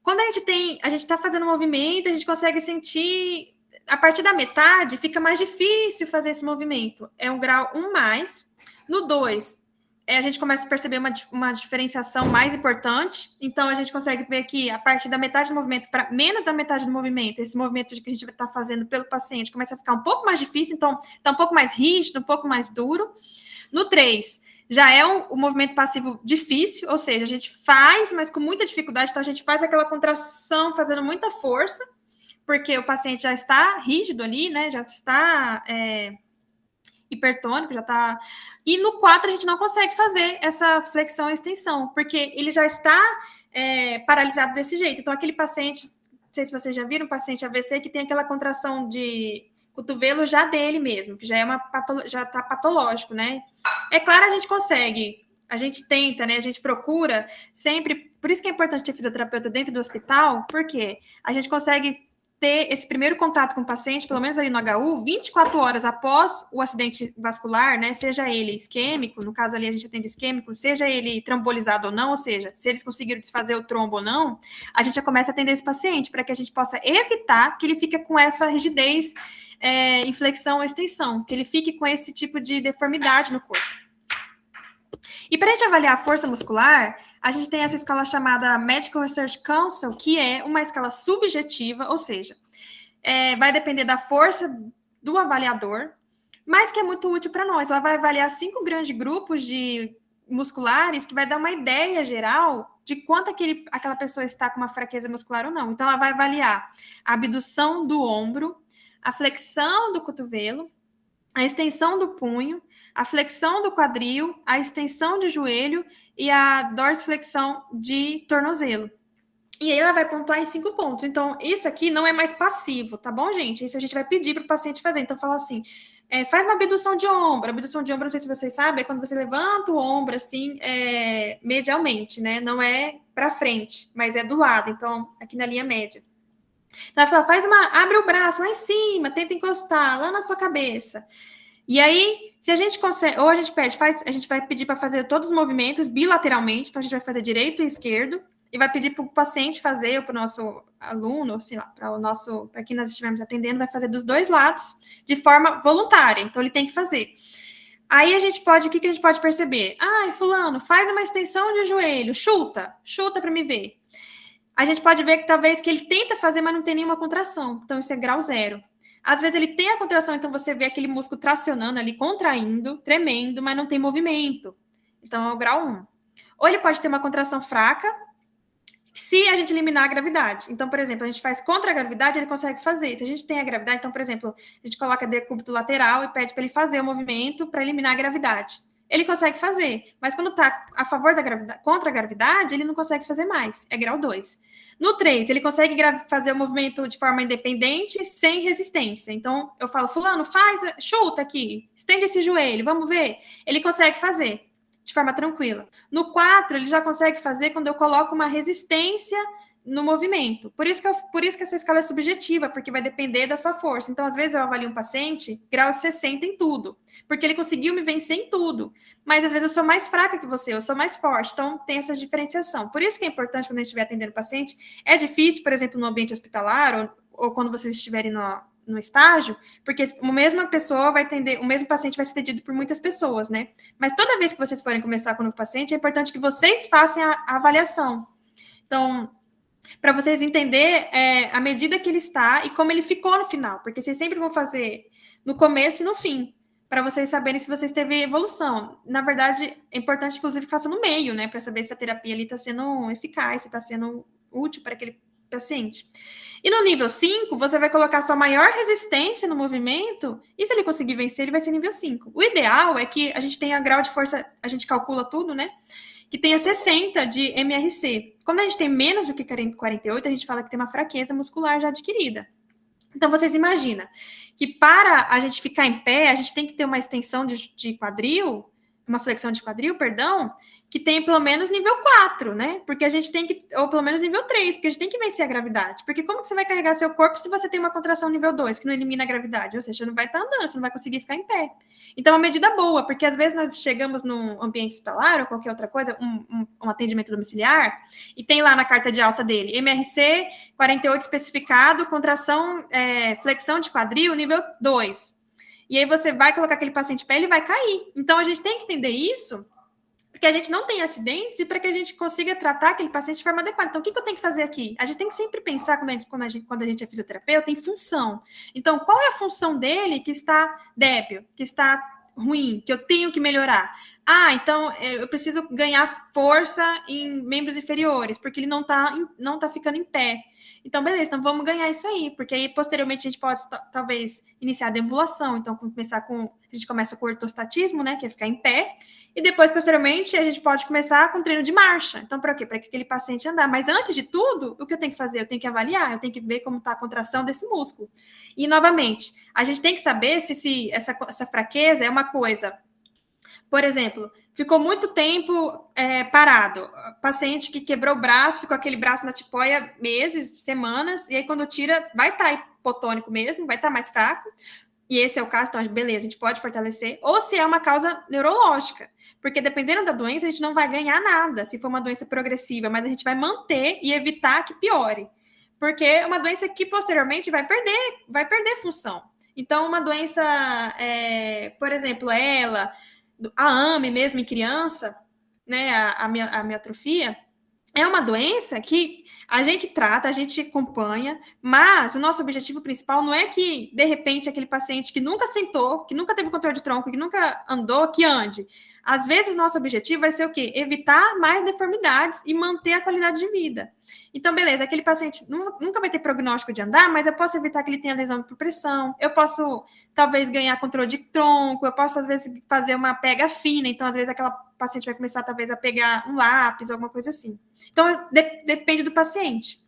Quando a gente está fazendo um movimento, a gente consegue sentir... A partir da metade, fica mais difícil fazer esse movimento. É um grau 1+. No 2, a gente começa a perceber uma diferenciação mais importante. Então, a gente consegue ver que a partir da metade do movimento para menos da metade do movimento, esse movimento que a gente está fazendo pelo paciente começa a ficar um pouco mais difícil, então está um pouco mais rígido, um pouco mais duro. No 3, já é um movimento passivo difícil, ou seja, a gente faz, mas com muita dificuldade, então a gente faz aquela contração fazendo muita força, porque o paciente já está rígido ali, né? Já está hipertônico, já está... E no 4 a gente não consegue fazer essa flexão e extensão, porque ele já está paralisado desse jeito. Então, aquele paciente, não sei se vocês já viram, um paciente AVC que tem aquela contração de cotovelo já dele mesmo, que já já está patológico, né? É claro, a gente consegue, a gente tenta, né? A gente procura sempre, por isso que é importante ter fisioterapeuta dentro do hospital, porque a gente consegue ter esse primeiro contato com o paciente, pelo menos ali no HU, 24 horas após o acidente vascular, né? Seja ele isquêmico, no caso ali a gente atende isquêmico, seja ele trombolizado ou não, ou seja, se eles conseguiram desfazer o trombo ou não, a gente já começa a atender esse paciente para que a gente possa evitar que ele fique com essa rigidez, inflexão ou extensão, que ele fique com esse tipo de deformidade no corpo. E para a gente avaliar a força muscular, a gente tem essa escala chamada Medical Research Council, que é uma escala subjetiva, ou seja, vai depender da força do avaliador, mas que é muito útil para nós. Ela vai avaliar 5 grandes grupos de musculares, que vai dar uma ideia geral de quanto aquela pessoa está com uma fraqueza muscular ou não. Então, ela vai avaliar a abdução do ombro, a flexão do cotovelo, a extensão do punho, a flexão do quadril, a extensão de joelho e a dorsiflexão de tornozelo. E aí ela vai pontuar em 5 pontos. Então, isso aqui não é mais passivo, tá bom, gente? Isso a gente vai pedir para o paciente fazer. Então, fala assim, faz uma abdução de ombro. Abdução de ombro, não sei se vocês sabem, é quando você levanta o ombro, assim, medialmente, né? Não é para frente, mas é do lado. Então, aqui na linha média. Então, ela fala, abre o braço lá em cima, tenta encostar lá na sua cabeça. E aí, se a gente consegue, ou a gente pede, a gente vai pedir para fazer todos os movimentos bilateralmente, então a gente vai fazer direito e esquerdo, e vai pedir para o paciente fazer, ou para o nosso aluno, sei lá, para quem nós estivermos atendendo, vai fazer dos dois lados, de forma voluntária, então ele tem que fazer. Aí a gente pode, o que a gente pode perceber? Fulano, faz uma extensão de joelho, chuta para me ver. A gente pode ver que talvez que ele tenta fazer, mas não tem nenhuma contração, então isso é grau 0. Às vezes ele tem a contração, então você vê aquele músculo tracionando ali, contraindo, tremendo, mas não tem movimento. Então é o grau 1. Ou ele pode ter uma contração fraca, se a gente eliminar a gravidade. Então, por exemplo, a gente faz contra a gravidade, ele consegue fazer. Se a gente tem a gravidade, então, por exemplo, a gente coloca decúbito lateral e pede para ele fazer o movimento para eliminar a gravidade. Ele consegue fazer, mas quando está a favor da gravidade, contra a gravidade, ele não consegue fazer mais. É grau 2. No 3, ele consegue fazer o movimento de forma independente, sem resistência. Então, eu falo, fulano, chuta aqui, estende esse joelho, vamos ver. Ele consegue fazer de forma tranquila. No 4, ele já consegue fazer quando eu coloco uma resistência no movimento. Por isso que essa escala é subjetiva, porque vai depender da sua força. Então, às vezes, eu avalio um paciente grau 60 em tudo, porque ele conseguiu me vencer em tudo. Mas, às vezes, eu sou mais fraca que você, eu sou mais forte. Então, tem essa diferenciação. Por isso que é importante, quando a gente estiver atendendo o paciente, é difícil, por exemplo, no ambiente hospitalar, ou quando vocês estiverem no estágio, porque a mesma pessoa vai atender, o mesmo paciente vai ser atendido por muitas pessoas, né? Mas toda vez que vocês forem começar com o novo paciente, é importante que vocês façam a avaliação. Então, para vocês entenderem a medida que ele está e como ele ficou no final, porque vocês sempre vão fazer no começo e no fim, para vocês saberem se vocês teve evolução. Na verdade, é importante, inclusive, que faça no meio, né? Para saber se a terapia ali está sendo eficaz, se está sendo útil para aquele paciente. E no nível 5, você vai colocar sua maior resistência no movimento, e se ele conseguir vencer, ele vai ser nível 5. O ideal é que a gente tenha grau de força, a gente calcula tudo, né? Que tenha 60 de MRC. Quando a gente tem menos do que 48, a gente fala que tem uma fraqueza muscular já adquirida. Então, vocês imaginam que para a gente ficar em pé, a gente tem que ter uma extensão de quadril, uma flexão de quadril, perdão, que tem pelo menos nível 4, né? Porque a gente tem que, ou pelo menos nível 3, porque a gente tem que vencer a gravidade. Porque como que você vai carregar seu corpo se você tem uma contração nível 2, que não elimina a gravidade? Ou seja, você não vai estar andando, você não vai conseguir ficar em pé. Então, é uma medida boa, porque às vezes nós chegamos num ambiente hospitalar ou qualquer outra coisa, um atendimento domiciliar, e tem lá na carta de alta dele, MRC 48 especificado, contração, flexão de quadril, nível 2. E aí você vai colocar aquele paciente em pé, ele vai cair. Então, a gente tem que entender isso, porque a gente não tem acidentes e para que a gente consiga tratar aquele paciente de forma adequada. Então, o que eu tenho que fazer aqui? A gente tem que sempre pensar, quando a gente é fisioterapeuta, em função. Então, qual é a função dele que está débil, que está ruim, que eu tenho que melhorar? Então, eu preciso ganhar força em membros inferiores, porque ele não tá ficando em pé. Então, beleza, então vamos ganhar isso aí, porque aí, posteriormente, a gente pode, talvez, iniciar a deambulação. Então, a gente começa com o ortostatismo, né, que é ficar em pé, e depois, posteriormente, a gente pode começar com treino de marcha. Então, para quê? Para que aquele paciente andar. Mas, antes de tudo, o que eu tenho que fazer? Eu tenho que avaliar, eu tenho que ver como está a contração desse músculo. E, novamente, a gente tem que saber se essa fraqueza é uma coisa... Por exemplo, ficou muito tempo parado. Paciente que quebrou o braço, ficou aquele braço na tipoia meses, semanas, e aí quando tira, vai estar hipotônico mesmo, vai estar mais fraco. E esse é o caso, então, beleza, a gente pode fortalecer. Ou se é uma causa neurológica. Porque dependendo da doença, a gente não vai ganhar nada se for uma doença progressiva, mas a gente vai manter e evitar que piore. Porque é uma doença que posteriormente vai perder função. Então, uma doença, por exemplo, a AME mesmo em criança, né, a miatrofia, é uma doença que a gente trata, a gente acompanha, mas o nosso objetivo principal não é que, de repente, aquele paciente que nunca sentou, que nunca teve controle de tronco, que nunca andou, que ande. Às vezes, nosso objetivo vai ser o quê? Evitar mais deformidades e manter a qualidade de vida. Então, beleza, aquele paciente nunca vai ter prognóstico de andar, mas eu posso evitar que ele tenha lesão por pressão, eu posso, talvez, ganhar controle de tronco, eu posso, às vezes, fazer uma pega fina, então, às vezes, aquela paciente vai começar, talvez, a pegar um lápis, alguma coisa assim. Então, depende do paciente.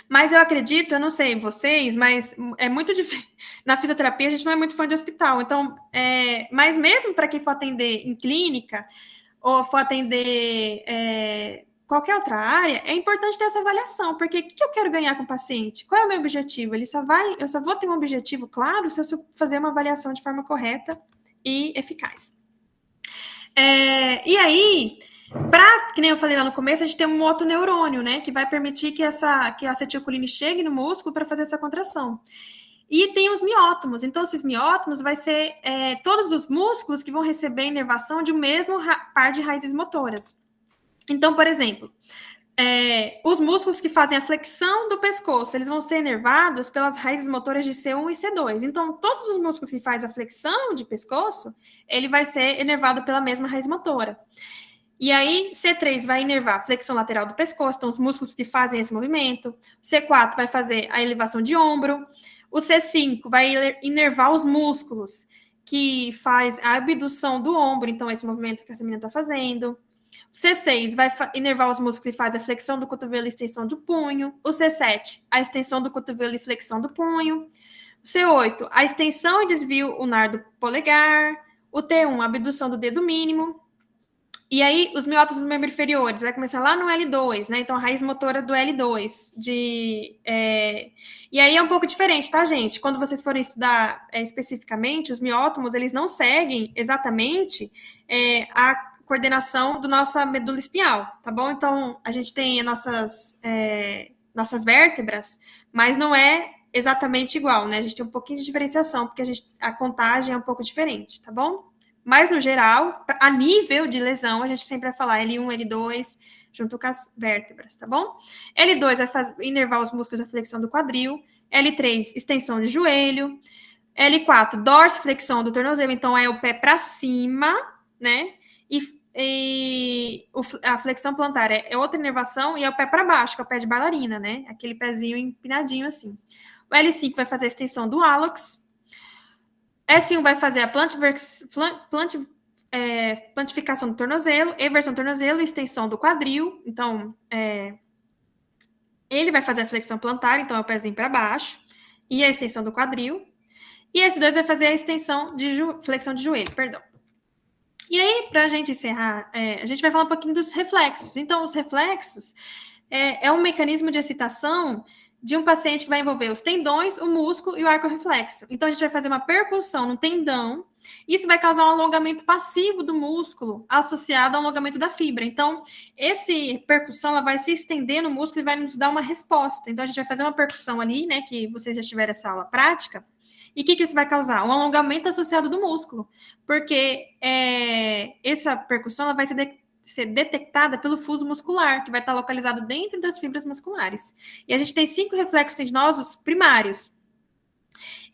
Mas eu acredito, eu não sei vocês, mas é muito difícil. Na fisioterapia, a gente não é muito fã de hospital. Então, mas mesmo para quem for atender em clínica ou for atender qualquer outra área, é importante ter essa avaliação, porque o que eu quero ganhar com o paciente? Qual é o meu objetivo? Eu só vou ter um objetivo claro se eu fazer uma avaliação de forma correta e eficaz. E aí, que nem eu falei lá no começo, a gente tem um motoneurônio, né? Que vai permitir que a acetilcolina chegue no músculo para fazer essa contração. E tem os miótomos. Então, esses miótomos vai ser todos os músculos que vão receber inervação de um mesmo par de raízes motoras. Então, por exemplo, os músculos que fazem a flexão do pescoço, eles vão ser inervados pelas raízes motoras de C1 e C2. Então, todos os músculos que fazem a flexão de pescoço, ele vai ser inervado pela mesma raiz motora. E aí, C3 vai inervar a flexão lateral do pescoço, então os músculos que fazem esse movimento. O C4 vai fazer a elevação de ombro. O C5 vai inervar os músculos que faz a abdução do ombro, então esse movimento que essa menina está fazendo. O C6 vai inervar os músculos que faz a flexão do cotovelo e extensão do punho. O C7, a extensão do cotovelo e flexão do punho. O C8, a extensão e desvio ulnar do polegar. O T1, a abdução do dedo mínimo. E aí, os miótomos dos membros inferiores, vai começar lá no L2, né? Então, a raiz motora do L2. E aí é um pouco diferente, tá, gente? Quando vocês forem estudar especificamente, os miótomos, eles não seguem exatamente a coordenação do nossa medula espinhal, tá bom? Então, a gente tem as nossas vértebras, mas não é exatamente igual, né? A gente tem um pouquinho de diferenciação, porque a contagem é um pouco diferente, tá bom? Mas, no geral, a nível de lesão, a gente sempre vai falar L1, L2, junto com as vértebras, tá bom? L2 vai inervar os músculos da flexão do quadril. L3, extensão de joelho. L4, dorsiflexão do tornozelo, então é o pé para cima, né? A flexão plantar é outra inervação e é o pé para baixo, que é o pé de bailarina, né? Aquele pezinho empinadinho assim. O L5 vai fazer a extensão do hálux. S1 vai fazer a plantificação do tornozelo, eversão do tornozelo e extensão do quadril. Então, ele vai fazer a flexão plantar, então é o pezinho para baixo, e a extensão do quadril. E S2 vai fazer a extensão de flexão de joelho, perdão. E aí, para a gente encerrar, a gente vai falar um pouquinho dos reflexos. Então, os reflexos é um mecanismo de excitação de um paciente que vai envolver os tendões, o músculo e o arco reflexo. Então, a gente vai fazer uma percussão no tendão, e isso vai causar um alongamento passivo do músculo associado ao alongamento da fibra. Então, essa percussão ela vai se estender no músculo e vai nos dar uma resposta. Então, a gente vai fazer uma percussão ali, né, que vocês já tiveram essa aula prática. E o que isso vai causar? Um alongamento associado do músculo, porque essa percussão ela vai ser detectada pelo fuso muscular, que vai estar localizado dentro das fibras musculares. E a gente tem 5 reflexos tendinosos primários.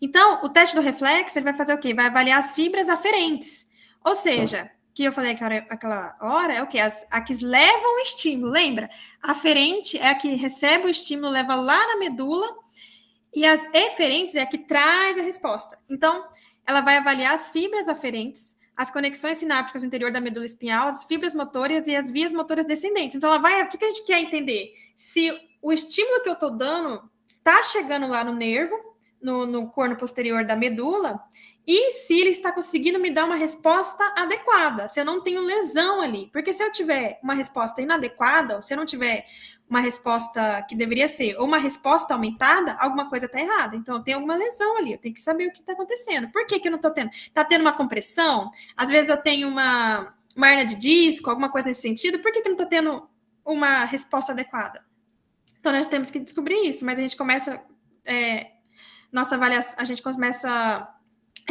Então, o teste do reflexo, ele vai fazer o quê? Vai avaliar as fibras aferentes. Ou seja, que eu falei aquela hora, é o quê? A que levam o estímulo, lembra? A aferente é a que recebe o estímulo, leva lá na medula, e as eferentes é a que traz a resposta. Então, ela vai avaliar as fibras aferentes, as conexões sinápticas no interior da medula espinhal, as fibras motoras e as vias motoras descendentes. Então, ela vai... O que a gente quer entender? Se o estímulo que eu estou dando está chegando lá no nervo, no corno posterior da medula, e se ele está conseguindo me dar uma resposta adequada, se eu não tenho lesão ali. Porque se eu tiver uma resposta inadequada, ou se eu não tiver uma resposta que deveria ser, ou uma resposta aumentada, alguma coisa está errada. Então, eu tenho alguma lesão ali, eu tenho que saber o que está acontecendo. Por que eu não estou tendo? Está tendo uma compressão? Às vezes eu tenho uma hernia de disco, alguma coisa nesse sentido. Por que eu não estou tendo uma resposta adequada? Então, nós temos que descobrir isso, mas a gente começa... nossa avaliação, a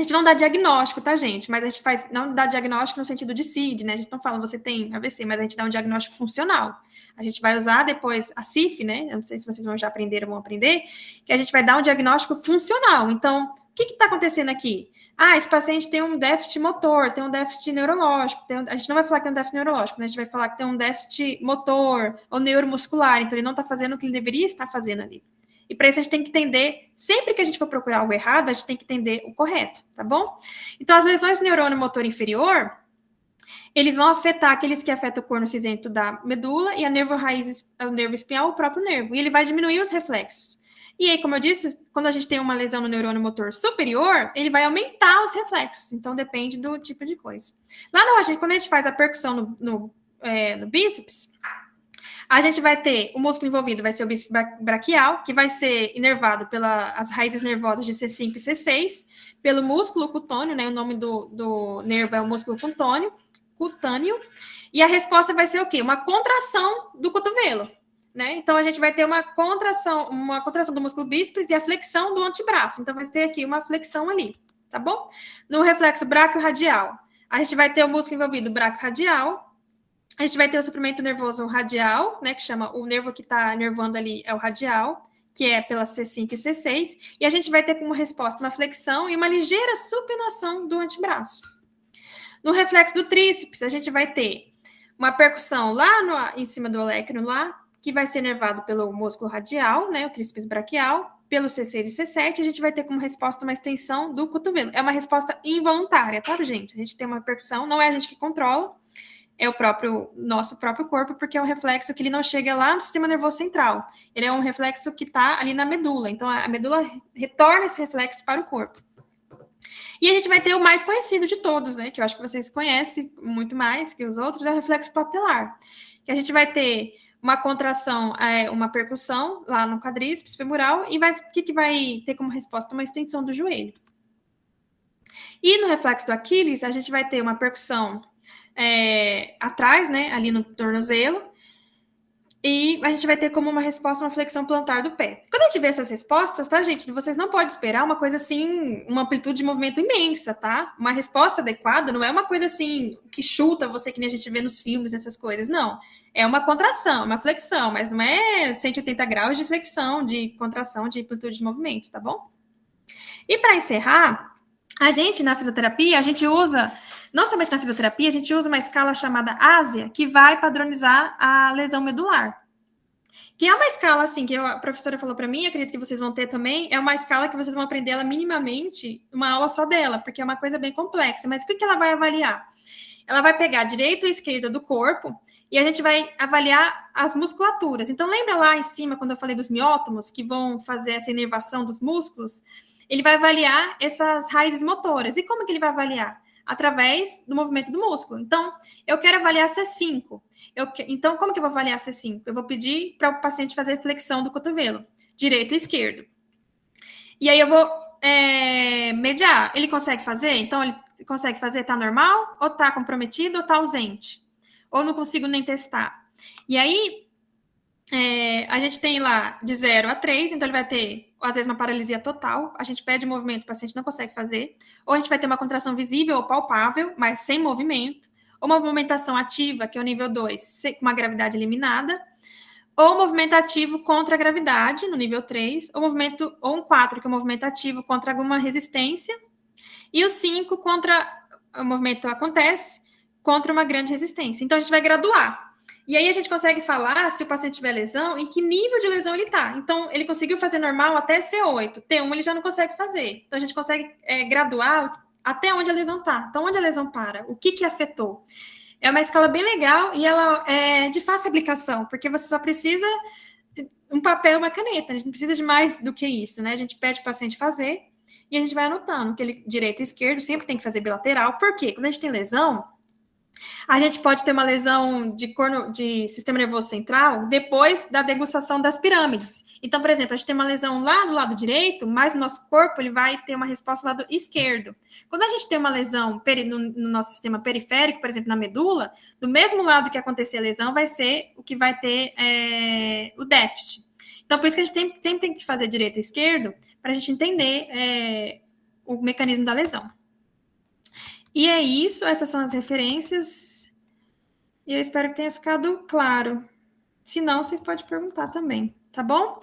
gente não dá diagnóstico, tá, gente? Mas a gente não dá diagnóstico no sentido de CID, né? A gente não fala, você tem AVC, mas a gente dá um diagnóstico funcional. A gente vai usar depois a CIF, né? Eu não sei se vocês já aprenderam ou vão aprender, que a gente vai dar um diagnóstico funcional. Então, o que está acontecendo aqui? esse paciente tem um déficit motor, tem um déficit neurológico. A gente não vai falar que tem um déficit neurológico, né? A gente vai falar que tem um déficit motor ou neuromuscular, então ele não está fazendo o que ele deveria estar fazendo ali. E para isso a gente tem que entender, sempre que a gente for procurar algo errado, a gente tem que entender o correto, tá bom? Então, as lesões do neurônio motor inferior, eles vão afetar aqueles que afetam o corno cinzento da medula e a nervo raiz, o nervo espinhal, o próprio nervo. E ele vai diminuir os reflexos. E aí, como eu disse, quando a gente tem uma lesão no neurônio motor superior, ele vai aumentar os reflexos. Então, depende do tipo de coisa. Lá no quando a gente faz a percussão no bíceps, a gente vai ter o músculo envolvido, vai ser o bíceps braquial, que vai ser inervado pelas raízes nervosas de C5 e C6, pelo músculo cutâneo, né? O nome do nervo é o músculo cutâneo. E a resposta vai ser o quê? Uma contração do cotovelo. Né? Então, a gente vai ter uma contração do músculo bíceps e a flexão do antebraço. Então, vai ter aqui uma flexão ali, tá bom? No reflexo braquiorradial, a gente vai ter o músculo envolvido braquiorradial, a gente vai ter o suprimento nervoso radial, né, que chama o nervo que está nervando ali é o radial, que é pela C5 e C6, e a gente vai ter como resposta uma flexão e uma ligeira supinação do antebraço. No reflexo do tríceps, a gente vai ter uma percussão lá em cima do olecno, lá, que vai ser nervado pelo músculo radial, né, o tríceps braquial, pelo C6 e C7, a gente vai ter como resposta uma extensão do cotovelo. É uma resposta involuntária, tá, gente? A gente tem uma percussão, não é a gente que controla, é o nosso próprio corpo, porque é um reflexo que ele não chega lá no sistema nervoso central. Ele é um reflexo que está ali na medula. Então, a medula retorna esse reflexo para o corpo. E a gente vai ter o mais conhecido de todos, né? Que eu acho que vocês conhecem muito mais que os outros, é o reflexo patelar. Que a gente vai ter uma contração, uma percussão lá no quadríceps femoral e o que vai ter como resposta? Uma extensão do joelho. E no reflexo do Aquiles, a gente vai ter uma percussão atrás, né, ali no tornozelo, e a gente vai ter como uma resposta uma flexão plantar do pé. Quando a gente vê essas respostas, tá, gente, vocês não podem esperar uma coisa assim, uma amplitude de movimento imensa, tá? Uma resposta adequada não é uma coisa assim que chuta você, que nem a gente vê nos filmes, essas coisas, não. É uma contração, uma flexão, mas não é 180 graus de flexão, de contração, de amplitude de movimento, tá bom? E para encerrar, a gente na fisioterapia, a gente usa, não somente na fisioterapia, a gente usa uma escala chamada ASIA, que vai padronizar a lesão medular. Que é uma escala, assim, que a professora falou para mim, acredito que vocês vão ter também, é uma escala que vocês vão aprender ela minimamente, uma aula só dela, porque é uma coisa bem complexa. Mas o que ela vai avaliar? Ela vai pegar a direita e a esquerda do corpo e a gente vai avaliar as musculaturas. Então, lembra lá em cima, quando eu falei dos miótomos, que vão fazer essa inervação dos músculos? Ele vai avaliar essas raízes motoras. E como que ele vai avaliar? Através do movimento do músculo. Então, eu quero avaliar C5. Então, como que eu vou avaliar C5? Eu vou pedir para o paciente fazer flexão do cotovelo, direito e esquerdo. E aí eu vou mediar. Ele consegue fazer? Então, ele consegue fazer? Tá normal? Ou tá comprometido? Ou tá ausente? Ou não consigo nem testar? E aí, a gente tem lá de 0 a 3, então ele vai ter, às vezes, uma paralisia total. A gente pede movimento, o paciente não consegue fazer. Ou a gente vai ter uma contração visível ou palpável, mas sem movimento. Ou uma movimentação ativa, que é o nível 2, com uma gravidade eliminada. Ou movimento ativo contra a gravidade, no nível 3. Ou um 4, que é o movimento ativo contra alguma resistência. E o 5, o movimento acontece contra uma grande resistência. Então, a gente vai graduar. E aí, a gente consegue falar, se o paciente tiver lesão, em que nível de lesão ele está. Então, ele conseguiu fazer normal até C8. T1 ele já não consegue fazer. Então, a gente consegue graduar até onde a lesão está. Então, onde a lesão para? O que afetou? É uma escala bem legal e ela é de fácil aplicação, porque você só precisa de um papel e uma caneta. A gente não precisa de mais do que isso, né? A gente pede para o paciente fazer e a gente vai anotando que ele direito e esquerdo sempre tem que fazer bilateral. Por quê? Quando a gente tem lesão, a gente pode ter uma lesão de sistema nervoso central depois da degustação das pirâmides. Então, por exemplo, a gente tem uma lesão lá no lado direito, mas o nosso corpo ele vai ter uma resposta no lado esquerdo. Quando a gente tem uma lesão no nosso sistema periférico, por exemplo, na medula, do mesmo lado que acontecer a lesão, vai ser o que vai ter o déficit. Então, por isso que a gente sempre tem que fazer direito e esquerdo para a gente entender o mecanismo da lesão. E é isso, essas são as referências. E eu espero que tenha ficado claro. Se não, vocês podem perguntar também, tá bom?